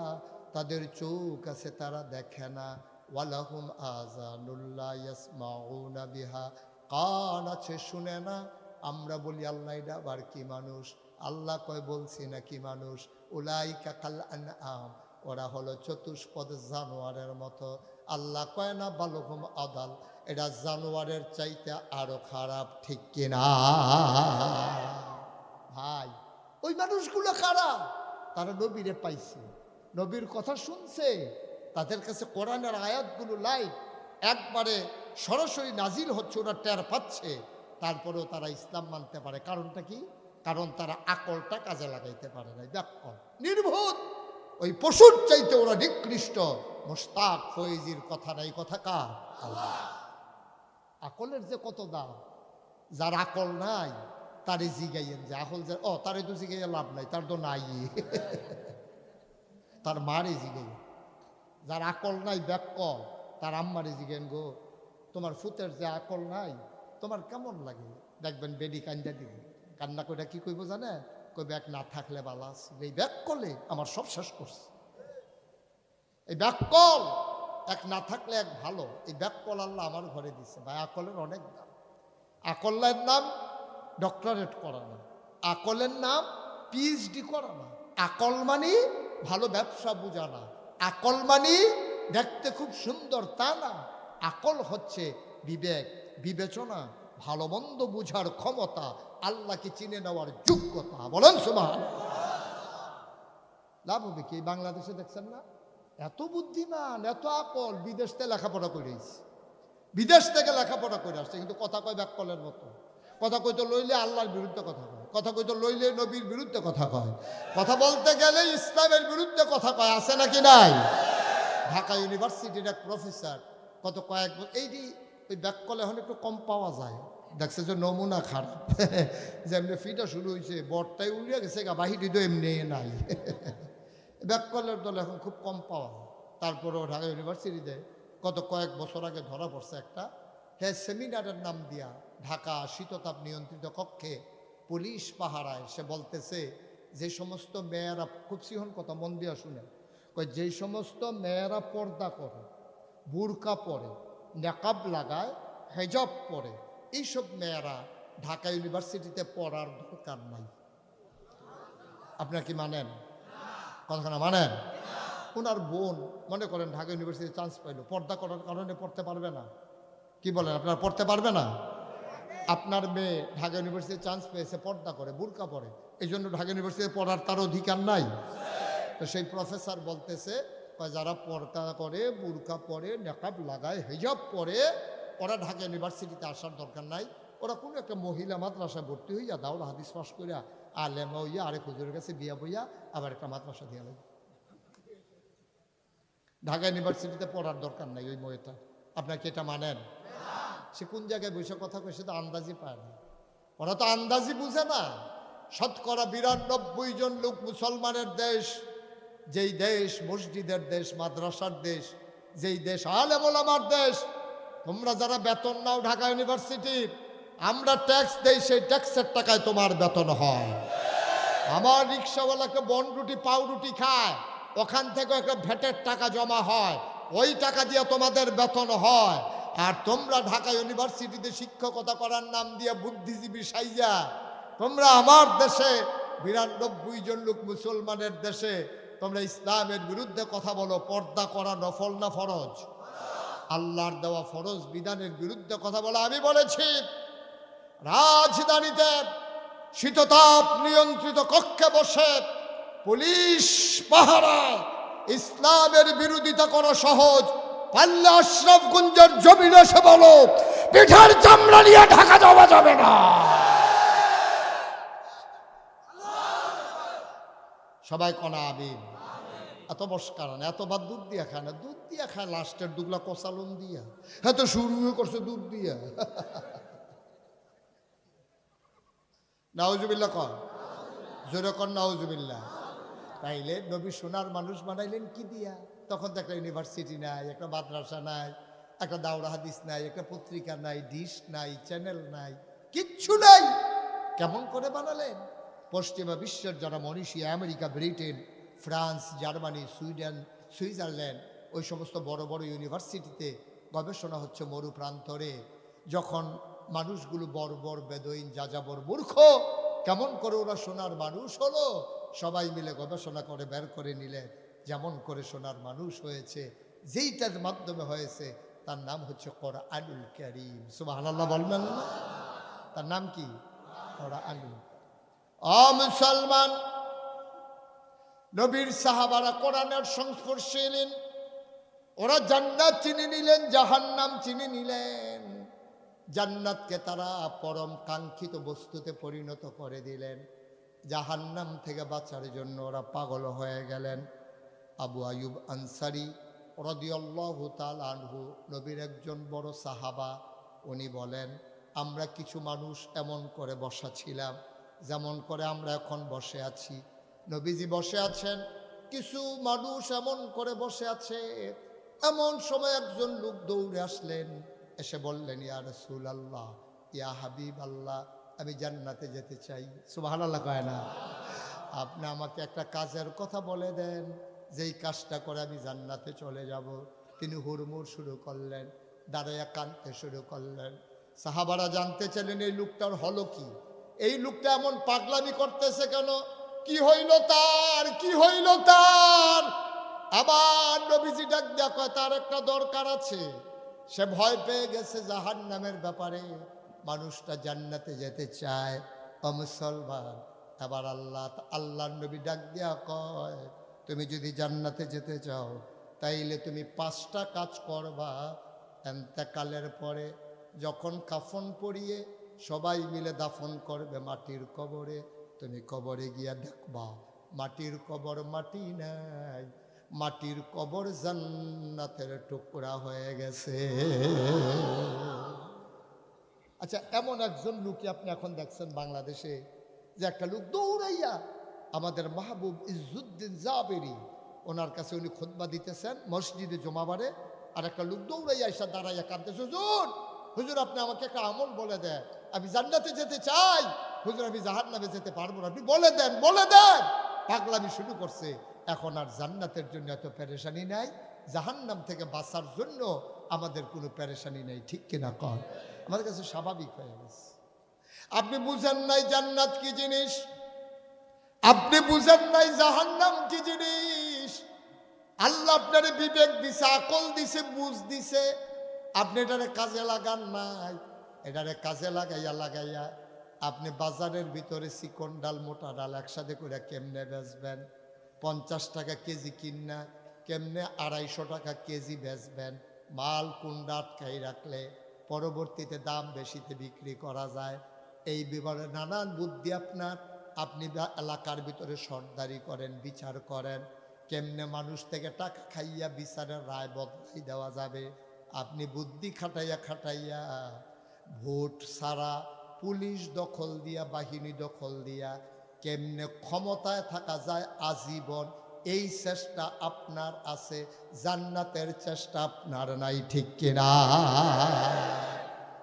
S1: তাদের চোখ আছে তারা দেখে না, ওয়ালাহুম আযানুল লা ইয়াসমাউনা বিহা, কান আছে শুনে না। আমরা বলি আল্লাহ এটা আবার কি মানুষ? আল্লাহ কয়, বলছি না কি মানুষ? উলাইকা কাল আনআম, ওরা হলো চতুষ্পদ জানোয়ারের মতো। আল্লাহ কয় না বালহুম আদাল, এটা জানোয়ারের চাইতে আরো খারাপ, ঠিক কিনা? ভাই, ওই মানুষগুলো খারাপ, তারা নবীরে পাইছে, নবীর কথা শুনছে, তাদের কাছে কোরআনের আয়াতগুলো লাইভ একবারে সরাসরি নাজিল হচ্ছে, ওরা টের পাচ্ছে, তারপরেও তারা ইসলাম মানতে পারে। কারণটা কি? কারণ তারা আকলটা কাজে লাগাইতে পারে না, ব্যাকল নির্ভূত, ওই পশুর চাইতে ওরা নিকৃষ্ট। মুশতাক ফয়েজির কথা নাই, কথা কার? আল্লাহ। আকলের যে কত দাম, যার আকল নাই তারে জিগাইয়েন যে আকল যে, ও তারে তো জিগাইয়া লাভ নাই, তার তো নাই, তার মারে জিগাইয়েন। যার আকল নাই ব্যাকল, তার আম্মারে জিগেন, গো তোমার ফুতের যে আকল নাই, তোমার কেমন লাগে? দেখবেন বেডি কান্দা দিবে, কান্না করে কি কইব জানে? কই ব্যাগ না থাকলে বালা আছে, এই ব্যাগ করলে আমার সব শেষ করছে। এই ব্যাকল এক না থাকলে এক ভালো, এই ব্যাকল আল্লাহ আমার ঘরে দিছে। ভাই, আকলের অনেক দাম। আকলের নাম ডক্টরেট করা না, আকলের নাম পিএইচডি করা না। আকল মানে ভালো ব্যবসা বোঝা না, আকল মানে দেখতে খুব সুন্দর তা না। আকল হচ্ছে বিবেক, বিবেচনা, ভালো মন্দ বুঝার ক্ষমতা, আল্লাহকে চিনে নেওয়ার যোগ্যতা। বলেন সুবহানাল্লাহ। লাভ হবে কি? বাংলাদেশে দেখছেন না, এত বুদ্ধিমান, এত আকল, বিদেশ থেকে লেখাপড়া করে আসছে, বিদেশ থেকে লেখাপড়া করে আসছে, কিন্তু কথা কয় ব্যাকলের মতো। কথা কইতো লইলে আল্লাহর বিরুদ্ধে কথা কয়, কথা কইতো লইলে নবীর বিরুদ্ধে কথা কয়, কথা বলতে গেলে ইসলামের বিরুদ্ধে কথা কয়। আছে নাকি নাই? ঢাকা ইউনিভার্সিটির এক প্রফেসর কত কয়েক, এইটি ওই ব্যাককল এখন একটু কম পাওয়া যায়, দেখছে যে নমুনা খারাপ, যে এমনি ফিটা শুরু হয়েছে, বরটাই উড়িয়ে গেছে, বাহিরি তো এমনি নাই, ব্যাককলের দল এখন খুব কম পাওয়া যায়। তারপরেও ঢাকা ইউনিভার্সিটিতে কত কয়েক বছর আগে ধরা পড়ছে একটা, হ্যাঁ, সেমিনারের নাম দিয়া ঢাকা শীততাপ নিয়ন্ত্রিত কক্ষে পুলিশ পাহারায়, সে বলতেছে যে সমস্ত মেয়েরা, খুব সিহন কথা, মন দিয়া শুনে, যেই সমস্ত মেয়েরা পর্দা করে, বুরকা পরে, নেকাব লাগায়, হেজাব পরে, এইসব মেয়েরা ঢাকা ইউনিভার্সিটিতে পড়ার দরকার নাই। আপনারা কি মানেন? কথাখানা মানেন? ওনার বোন মনে করেন ঢাকা ইউনিভার্সিটিতে চান্স পাইলো, পর্দা করার কারণে পড়তে পারবে না? কি বলেন, আপনারা পড়তে পারবে না? আপনার মেয়ে ঢাকা ইউনিভার্সিটিতে চান্স পেয়েছে, পর্দা করে, বুরকা পরে, এই জন্য ঢাকা ইউনিভার্সিটিতে পড়ার তার অধিকার নাই? তো সেই প্রফেসর বলতেছে, যারা পর্দা করে, বুরকা পরে, নেকাব লাগায়, হিজাব পরে, ওরা ঢাকা ইউনিভার্সিটিতে আসার দরকার নাই। ওরা কোনো একটা মহিলা মাদ্রাসায় ভর্তি হইয়া, দাওরা হাদিস পাস করিয়া, আলেমা হইয়া, আরেক হুজুরের কাছে বিয়া বইয়া, আবার একটা মাদ্রাসা দিয়া লাগবে। ঢাকা ইউনিভার্সিটিতে পড়ার দরকার নাই ওই মেয়েটা। আপনার কি এটা মানেন? সে কোন জায়গায় বসে কথা কয়, সে তো আন্দাজি পায় না। ওরা তো আন্দাজি বুঝে না। শতকরা 92 জন লোক মুসলমানের দেশ, যেই দেশ মসজিদের দেশ, মাদ্রাসার দেশ, যেই দেশ আলেম ওলামার দেশ, তোমরা যারা বেতন নাও ঢাকা ইউনিভার্সিটির, আমরা ট্যাক্স দেই, সেই ট্যাক্সের টাকায় তোমার বেতন হয়। আমার রিক্সাওয়ালাকে বনরুটি পাউরুটি খায়, ওখান থেকে একটা ভ্যাটের টাকা জমা হয়, ওই টাকা দিয়ে তোমাদের বেতন হয়। আর তোমরা ঢাকা ইউনিভার্সিটিতে শিক্ষকতা করার নাম দিয়ে বুদ্ধিজীবী সাইয়া তোমরা আমার দেশে ৯২ জন লোক মুসলমানের দেশে তোমরা ইসলামের বিরুদ্ধে কথা বলো। পর্দা করা নফল না ফরজ? আল্লাহর দেওয়া ফরজ বিধানের বিরুদ্ধে কথা বলো। আমি বলেছি রাজধানীতে শীততাপ নিয়ন্ত্রিত কক্ষে বসে পুলিশ পাহারায় ইসলামের বিরোধিতা করা সহজ, পারলে আশরাফগঞ্জের জমিনে এসে বলো পিঠার চামড়া নিয়ে ঢাকা যাওয়া যাবে না। সবাই কনা আমিন। এত বস্কার না, এতবার দুধ দিয়া খায় না, দুধ দিয়া খায় লাস্টের দুগলা কষালুন দিয়া। হ্যাঁ তো শুরু করছে দুধ দিয়া। নাউজুবিল্লাহ কর, জোরে কর নাউজুবিল্লাহ। তাইলে নবী সোনার মানুষ বানাইলেন কি দিয়া? তখন তো একটা ইউনিভার্সিটি নাই, একটা মাদ্রাসা নাই, একটা দাওরা হাদিস নাই, একটা পত্রিকা নাই, ডিশ নাই, চ্যানেল নাই, কিচ্ছু নাই। কেমন করে বানালেন? পশ্চিমা বিশ্বের যারা মনীষী, America, Britain, France, Germany, Sweden, Switzerland, ওই সমস্ত বড় বড় ইউনিভার্সিটিতে গবেষণা হচ্ছে মরু প্রান্তরে। যখন মানুষগুলো বর্বর, বেদইন, যাযাবর, মূর্খ, কেমন করে ওরা সোনার মানুষ হলো? সবাই মিলে গবেষণা করে বের করে নিলেন যেমন করে সোনার মানুষ হয়েছে, যেইটার মাধ্যমে হয়েছে তার নাম হচ্ছে কোরআনুল কারীম। সুবহানাল্লাহ বলবেন না? তার নাম কি? কোরআনুল। মুসলমান, নবীর সাহাবারা কোরআনের সংস্পর্শে এলেন, ওরা জান্নাত চিনে নিলেন, জাহান্নাম চিনে নিলেন। জান্নাতকে তারা পরম কাঙ্ক্ষিত বস্তুতে পরিণত করে দিলেন, জাহান্নাম থেকে বাঁচার জন্য ওরা পাগল হয়ে গেলেন। আবু আয়ুব আনসারী রাদিয়াল্লাহু তাআলা আনহু, নবীর একজন বড় সাহাবা, উনি বলেন আমরা কিছু মানুষ এমন করে বসা ছিলাম যেমন করে আমরা এখন বসে আছি। নবীজি বসে আছেন, কিছু মানুষ এমন করে বসে আছে। এমন সময় একজন লোক দৌড়ে আসলেন, এসে বললেন ইয়া রাসূলুল্লাহ, ইয়া হাবিব আল্লাহ, আমি জান্নাতে যেতে চাই। সুবহানাল্লাহ কয় না? আপনি আমাকে একটা কাজের কথা বলে দেন, যেই কাজটা করে আমি জান্নাতে চলে যাব। তিনি হুড়মুড় শুরু করলেন, দাঁড়াইয়া কাঁদতে শুরু করলেন। সাহাবারা জানতে চাইলেন এই লোকটার হলো কি, এই লোকটা এমন পাগলামি করতেছে কেন, কি হইল তার, কি হইল তার? আবার নবীজি ডাক দেয়া কয় তার একটা দরকার আছে, সে ভয় পেয়ে গেছে জাহান্নামের ব্যাপারে, মানুষটা জান্নাতে যেতে চায়। ও মুসলমান, এবার আল্লাহর নবী ডাক দেয়া কয় তুমি যদি জান্নাতে যেতে চাও তাইলে তুমি 5টা কাজ করবা। এন্তেকালের পরে যখন কাফন পরিয়ে সবাই মিলে দাফন করবে মাটির কবরে, তুমি কবরে গিয়া দেখবা মাটির কবর মাটি নাই, মাটির কবর জান্নাতের টুকরা হয়ে গেছে। আচ্ছা, এমন একজন লোকই আপনি এখন দেখছেন বাংলাদেশে, যে একটা লোক দৌড়াইয়া আমাদের মাহবুব ইজ্জুদ্দিন জাবেরি, ওনার কাছে উনি খুতবা দিতেছেন মসজিদে জমাবারে, আর একটা লোক দৌড়াইয়া এসে দাঁড়াইয়া কাঁদতেছে, হুজুর হুজুর আপনি আমাকে একটা আমল বলে দেন, আমি জান্নাতে যেতে চাই, হুজুর আমি জাহান্নামে যেতে পারবো না, আপনি বলে দেন বলে দেন। পাগলামি শুরু করছে। এখন আর জান্নাতের জন্য এত পেরেশানি নাই, জাহান্নাম থেকে বাঁচার জন্য আমাদের কোনো পেরেশানি নেই। ঠিক কিনা কর? আমাদের কাছে স্বাভাবিক হয়ে গেছে। আপনি বুঝেন নাই জান্নাত কি জিনিস, আপনি বুঝেন নাই জাহান্নাম কি জিনিস। আল্লাহ আপনারে বিবেক দিছে, আকল দিছে, বুঝ দিছে, আপনি এটারে কাজে লাগান নাই। এটারে কাজে লাগাইয়া আপনি বাজারের ভিতরে চিকন ডাল মোটা ডাল একসাথে করে কেমনে বেচবেন? 50 টাকা কেজি কিনা কেমনে 250 টাকা কেজি বেচবেন? মাল কুন্ডা আটকাই রাখলে পরবর্তীতে দাম বেশিতে বিক্রি করা যায়। এই বিবরণে নানান বুদ্ধি আপনার, আপনি এলাকার ভিতরে সর্দারি করেন, বিচার করেন, কেমনে মানুষ থেকে টাকা খাইয়া বিচারের রায় বদলাই দেওয়া যাবে। আপনি বুদ্ধি খাটাইয়া ভোট ছাড়া পুলিশ দখল দিয়া, বাহিনী দখল দিয়া কেমনে ক্ষমতায় থাকা যায় আজীবন, এই চেষ্টা আপনার আছে, জান্নাতের চেষ্টা আপনার নাই। ঠিক কিনা?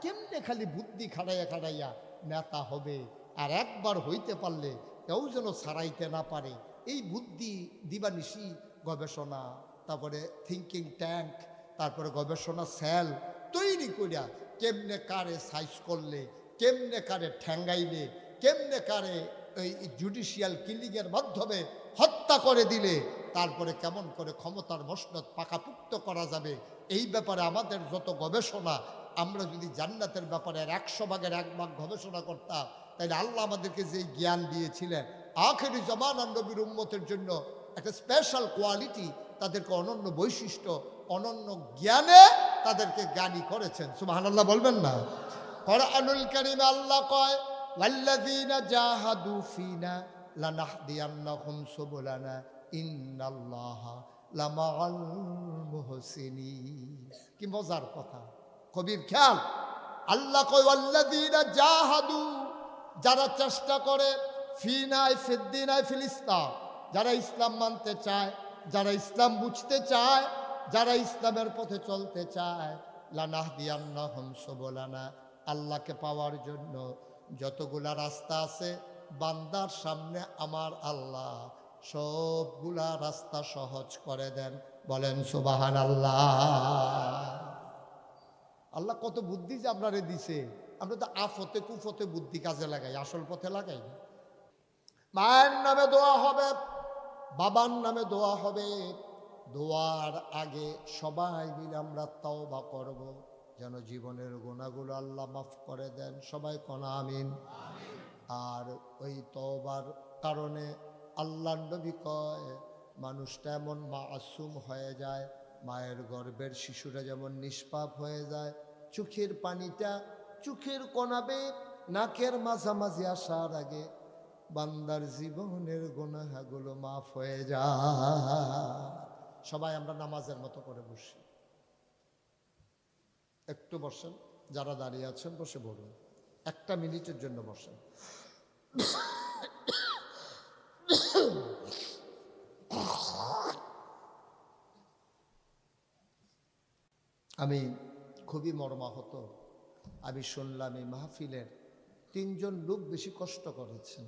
S1: কেমনে খালি বুদ্ধি খাড়াইয়া খাড়াইয়া নেতা হবে, আর একবার হইতে পারলে কেউ যেন ছাড়াইতে না পারে, এই বুদ্ধি দিবানিশি গবেষণা, তারপরে থিঙ্কিং ট্যাঙ্ক, তারপরে গবেষণা সেল তৈরি করিয়া কেমনে কারে সাইজ করলে, কেমনে কারে ঠ্যাঙ্গাইলে, কেমনে কারে এই জুডিশিয়াল কিলিংয়ের মাধ্যমে হত্যা করে দিলে তারপরে কেমন করে ক্ষমতার মসনদ পাকাপুক্ত করা যাবে, এই ব্যাপারে আমাদের যত গবেষণা, আমরা যদি জান্নাতের ব্যাপারে 100 ভাগের 1 ভাগ গবেষণা করতাম, তাইলে আল্লাহ আমাদেরকে যে জ্ঞান দিয়েছিলেন আখেরি জামানার নবীর উম্মতের জন্য একটা স্পেশাল কোয়ালিটি, তাদেরকে অনন্য বৈশিষ্ট্য, অনন্য জ্ঞানে তাদেরকে জ্ঞানী করেছেন। সুবহানাল্লাহ বলবেন না? কোরআনুল কারীমে আল্লাহ কয়, ওয়াল্লাযীনা জাহাদু ফিনা লানাহদিয়ান্নাহুম সুবুলানা ইন্নাল্লাহা লামাআল মুহসিনিন। কি মজার কথা, কবির খেয়াল। আল্লাহ কয় ওয়াল্লাযীনা জাহাদু, যারা চেষ্টা করে, ফিনায় ফিদ্দিনায় ফিল ইসলাম, যারা ইসলাম মানতে চায়, যারা ইসলাম বুঝতে চায়, যারা ইসলামের পথে চলতে চায়, লানাহদিয়ান্নাহুম সুবুলানা, আল্লাহকে পাওয়ার জন্য যতগুলা রাস্তা আছে বান্দার সামনে আমার আল্লাহ সবগুলা রাস্তা সহজ করে দেন। বলেন সুবহানাল্লাহ। আল্লাহ কত বুদ্ধি যে আপনারে দিছে, আমরা তো আফতে কুফতে বুদ্ধি কাজে লাগাই, আসল পথে লাগাই না। মায়ের নামে দোয়া হবে, বাবার নামে দোয়া হবে, দোয়ার আগে সবাই মিলে আমরা তওবা করব যেন জীবনের গুনাহগুলো আল্লাহ মাফ করে দেন। সবাই কোন আমিন। আর ওই তওবার কারণে আল্লাহর নবী কয়, মানুষটা এমন মাসুম হয়ে যায়, মায়ের গর্ভের শিশুরা যেমন নিষ্পাপ হয়ে যায়, চোখের পানিটা চোখের কোনাবে নাকের মাঝামাঝি আসার আগে বান্দার জীবনের গুনাহগুলো মাফ হয়ে যায়। সবাই আমরা নামাজের মতো করে বসি, একটু বসেন, যারা দাঁড়িয়ে আছেন বসে পড়ুন, 1 মিনিটের জন্য বসেন। আমি খুবই মর্মাহত, আমি শুনলাম এই মাহফিলের 3 জন লোক বেশি কষ্ট করেছেন।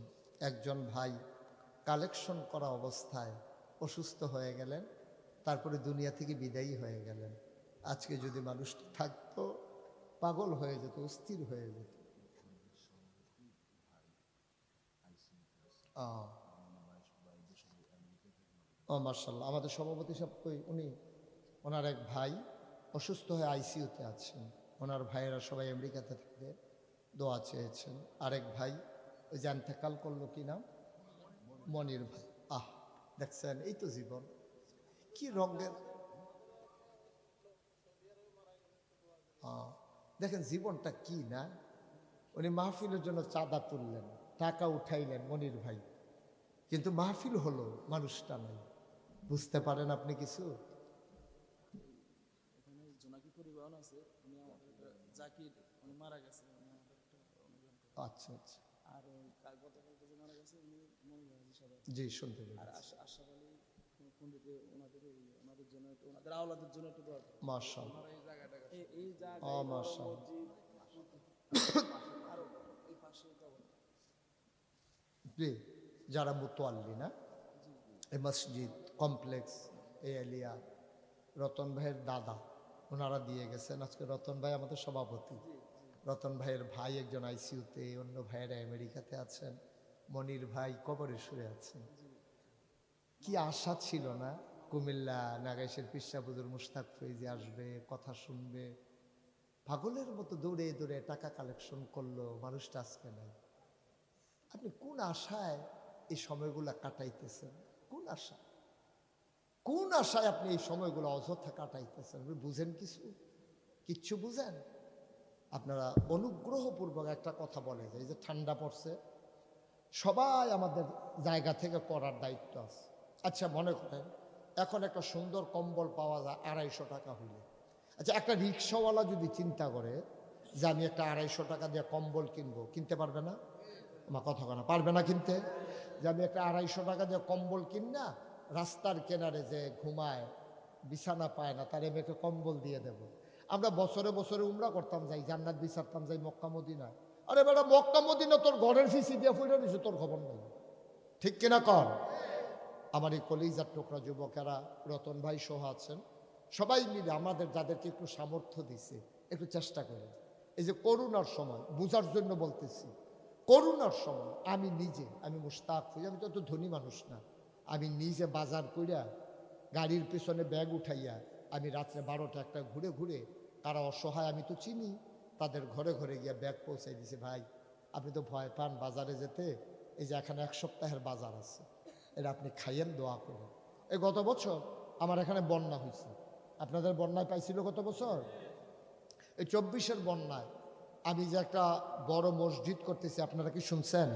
S1: একজন ভাই কালেকশন করা অবস্থায় অসুস্থ হয়ে গেলেন, তারপরে দুনিয়া থেকে বিদায়ী হয়ে গেলেন। আজকে যদি মানুষটা থাকতো পাগল হয়ে যেত, অস্থির হয়ে যেত। ও মাশাআল্লাহ, আমাদের সভাপতি সাহেব কই, উনি, ওনার এক ভাই অসুস্থ হয়ে আইসিইউতে আছেন, ওনার ভাইয়েরা সবাই আমেরিকাতে থেকে দোয়া চেয়েছেন। আরেক ভাই ওই যে ইন্তেকাল করলো, কি নাম, মনির ভাই। দেখছেন, এই তো জীবন, কি রঙের। দেখেন জীবনটা কি না। উনি মাহফিলের জন্য চাঁদা তুললেন, টাকা উঠাইলেন মনির ভাই, কিন্তু মাহফিল হলো, মানুষটা নাই। বুঝতে পারেন আপনি কিছু? আচ্ছা আচ্ছা, জি শুনতে পেরেছি। মাশাআল্লাহ, মাশাআল্লাহ। যারা মুতোয়াল্লি না, এই মসজিদ কমপ্লেক্স, এই এলিয়া, রতন ভাইয়ের দাদা, ওনারা দিয়ে গেছেন। আজকে রতন ভাই আমাদের সভাপতি, রতন ভাইয়ের ভাই একজন আইসিইউতে, অন্য ভাইয়েরা আমেরিকাতে আছেন, মনির ভাই কবরে শুয়ে আছেন। কি আশা ছিল না, কুমিল্লা নাগাইশের পিসাবুদুর মুশতাক ফৈজি আসবে, কথা শুনবে, পাগলের মতো দৌড়ে দৌড়ে টাকা কালেকশন করলো, মানুষটা আজকে নাই। আপনি কোন আশায় এই সময়গুলা কাটাইতেছেন? কোন আশা, কোন আশায় আপনি এই সময়গুলো অযথা কাটাইতেছেন? আপনি বুঝেন কিছু? কিচ্ছু বুঝেন? আপনারা অনুগ্রহপূর্বক একটা কথা বলে যে, এই যে ঠান্ডা পড়ছে, সবাই আমাদের জায়গা থেকে করার দায়িত্ব আছে। আচ্ছা মনে করেন এখন একটা সুন্দর কম্বল পাওয়া যায় 250 টাকা হইলে। আচ্ছা একটা রিক্সাওয়ালা যদি চিন্তা করে যে আমি একটা 250 টাকা দিয়ে কম্বল কিনবো, কিনতে পারবে না? আমার কথা কেনা পারবে না কিনতে? যে আমি একটা 250 টাকা দিয়ে কম্বল কিন না, রাস্তার কিনারে যে ঘুমায়, বিছানা পায় না, তার আমি একটা কম্বল দিয়ে দেব। আমরা বছরে বছরে উমরা করতাম, যাই জান্নাত বিচারতাম, যাই মক্কা মদিনায়। আরে বেটা, মক্কা মদিনা তোর ঘরের ফিসি দিয়ে ফুটে নিছে, তোর খবর নেই। ঠিক কিনা কর? আমার এই কলিজার টুকরা যুবকেরা, রতন ভাই সহ আছেন, সবাই মিলে আমাদের যাদেরকে একটু সামর্থ্য দিছে, একটু চেষ্টা করে। এই যে করোনার সময়, বুঝার জন্য বলতেছি, করোনার সময় আমি মুশতাক হই, আমি তো এত ধনী মানুষ না, আমি নিজে বাজার কইরা গাড়ির পেছনে ব্যাগ উঠাইয়া আমি রাত্রে 12টা 1টা ঘুরে ঘুরে, তারা অসহায় আমি তো চিনি, তাদের ঘরে ঘরে গিয়া ব্যাগ পৌঁছাই দিছে। ভাই, আপনি তো ভয় পান বাজারে যেতে, এই যে এখানে 1 সপ্তাহের বাজার আছে, এটা আপনি খাইয়েন, দোয়া করেন। এই গত বছর আমার এখানে বন্যা হয়েছে, আপনাদের বন্যায় পাইছিল গত বছর? এই 24-এর বন্যায় আমি যে একটা বড় মসজিদ করতেছি, আপনারা কি শুনছেন?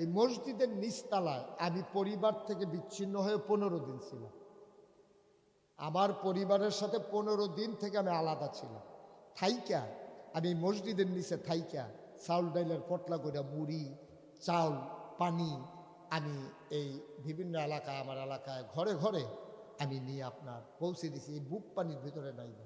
S1: এই মসজিদের নিচতলায় আমি পরিবার থেকে বিচ্ছিন্ন হয়ে 15 দিন ছিলাম। আমার পরিবারের সাথে 15 দিন থেকে আমি আলাদা ছিলাম। থাইকা আমি মসজিদের নিচে থাইকা চাউল ডাইলের পটলা করে মুড়ি, চাউল, পানি আমি এই বিভিন্ন এলাকায়, আমার এলাকায় ঘরে ঘরে আমি নিয়ে আপনার পৌঁছে দিছি। এই বুক পানির ভিতরে নাই না।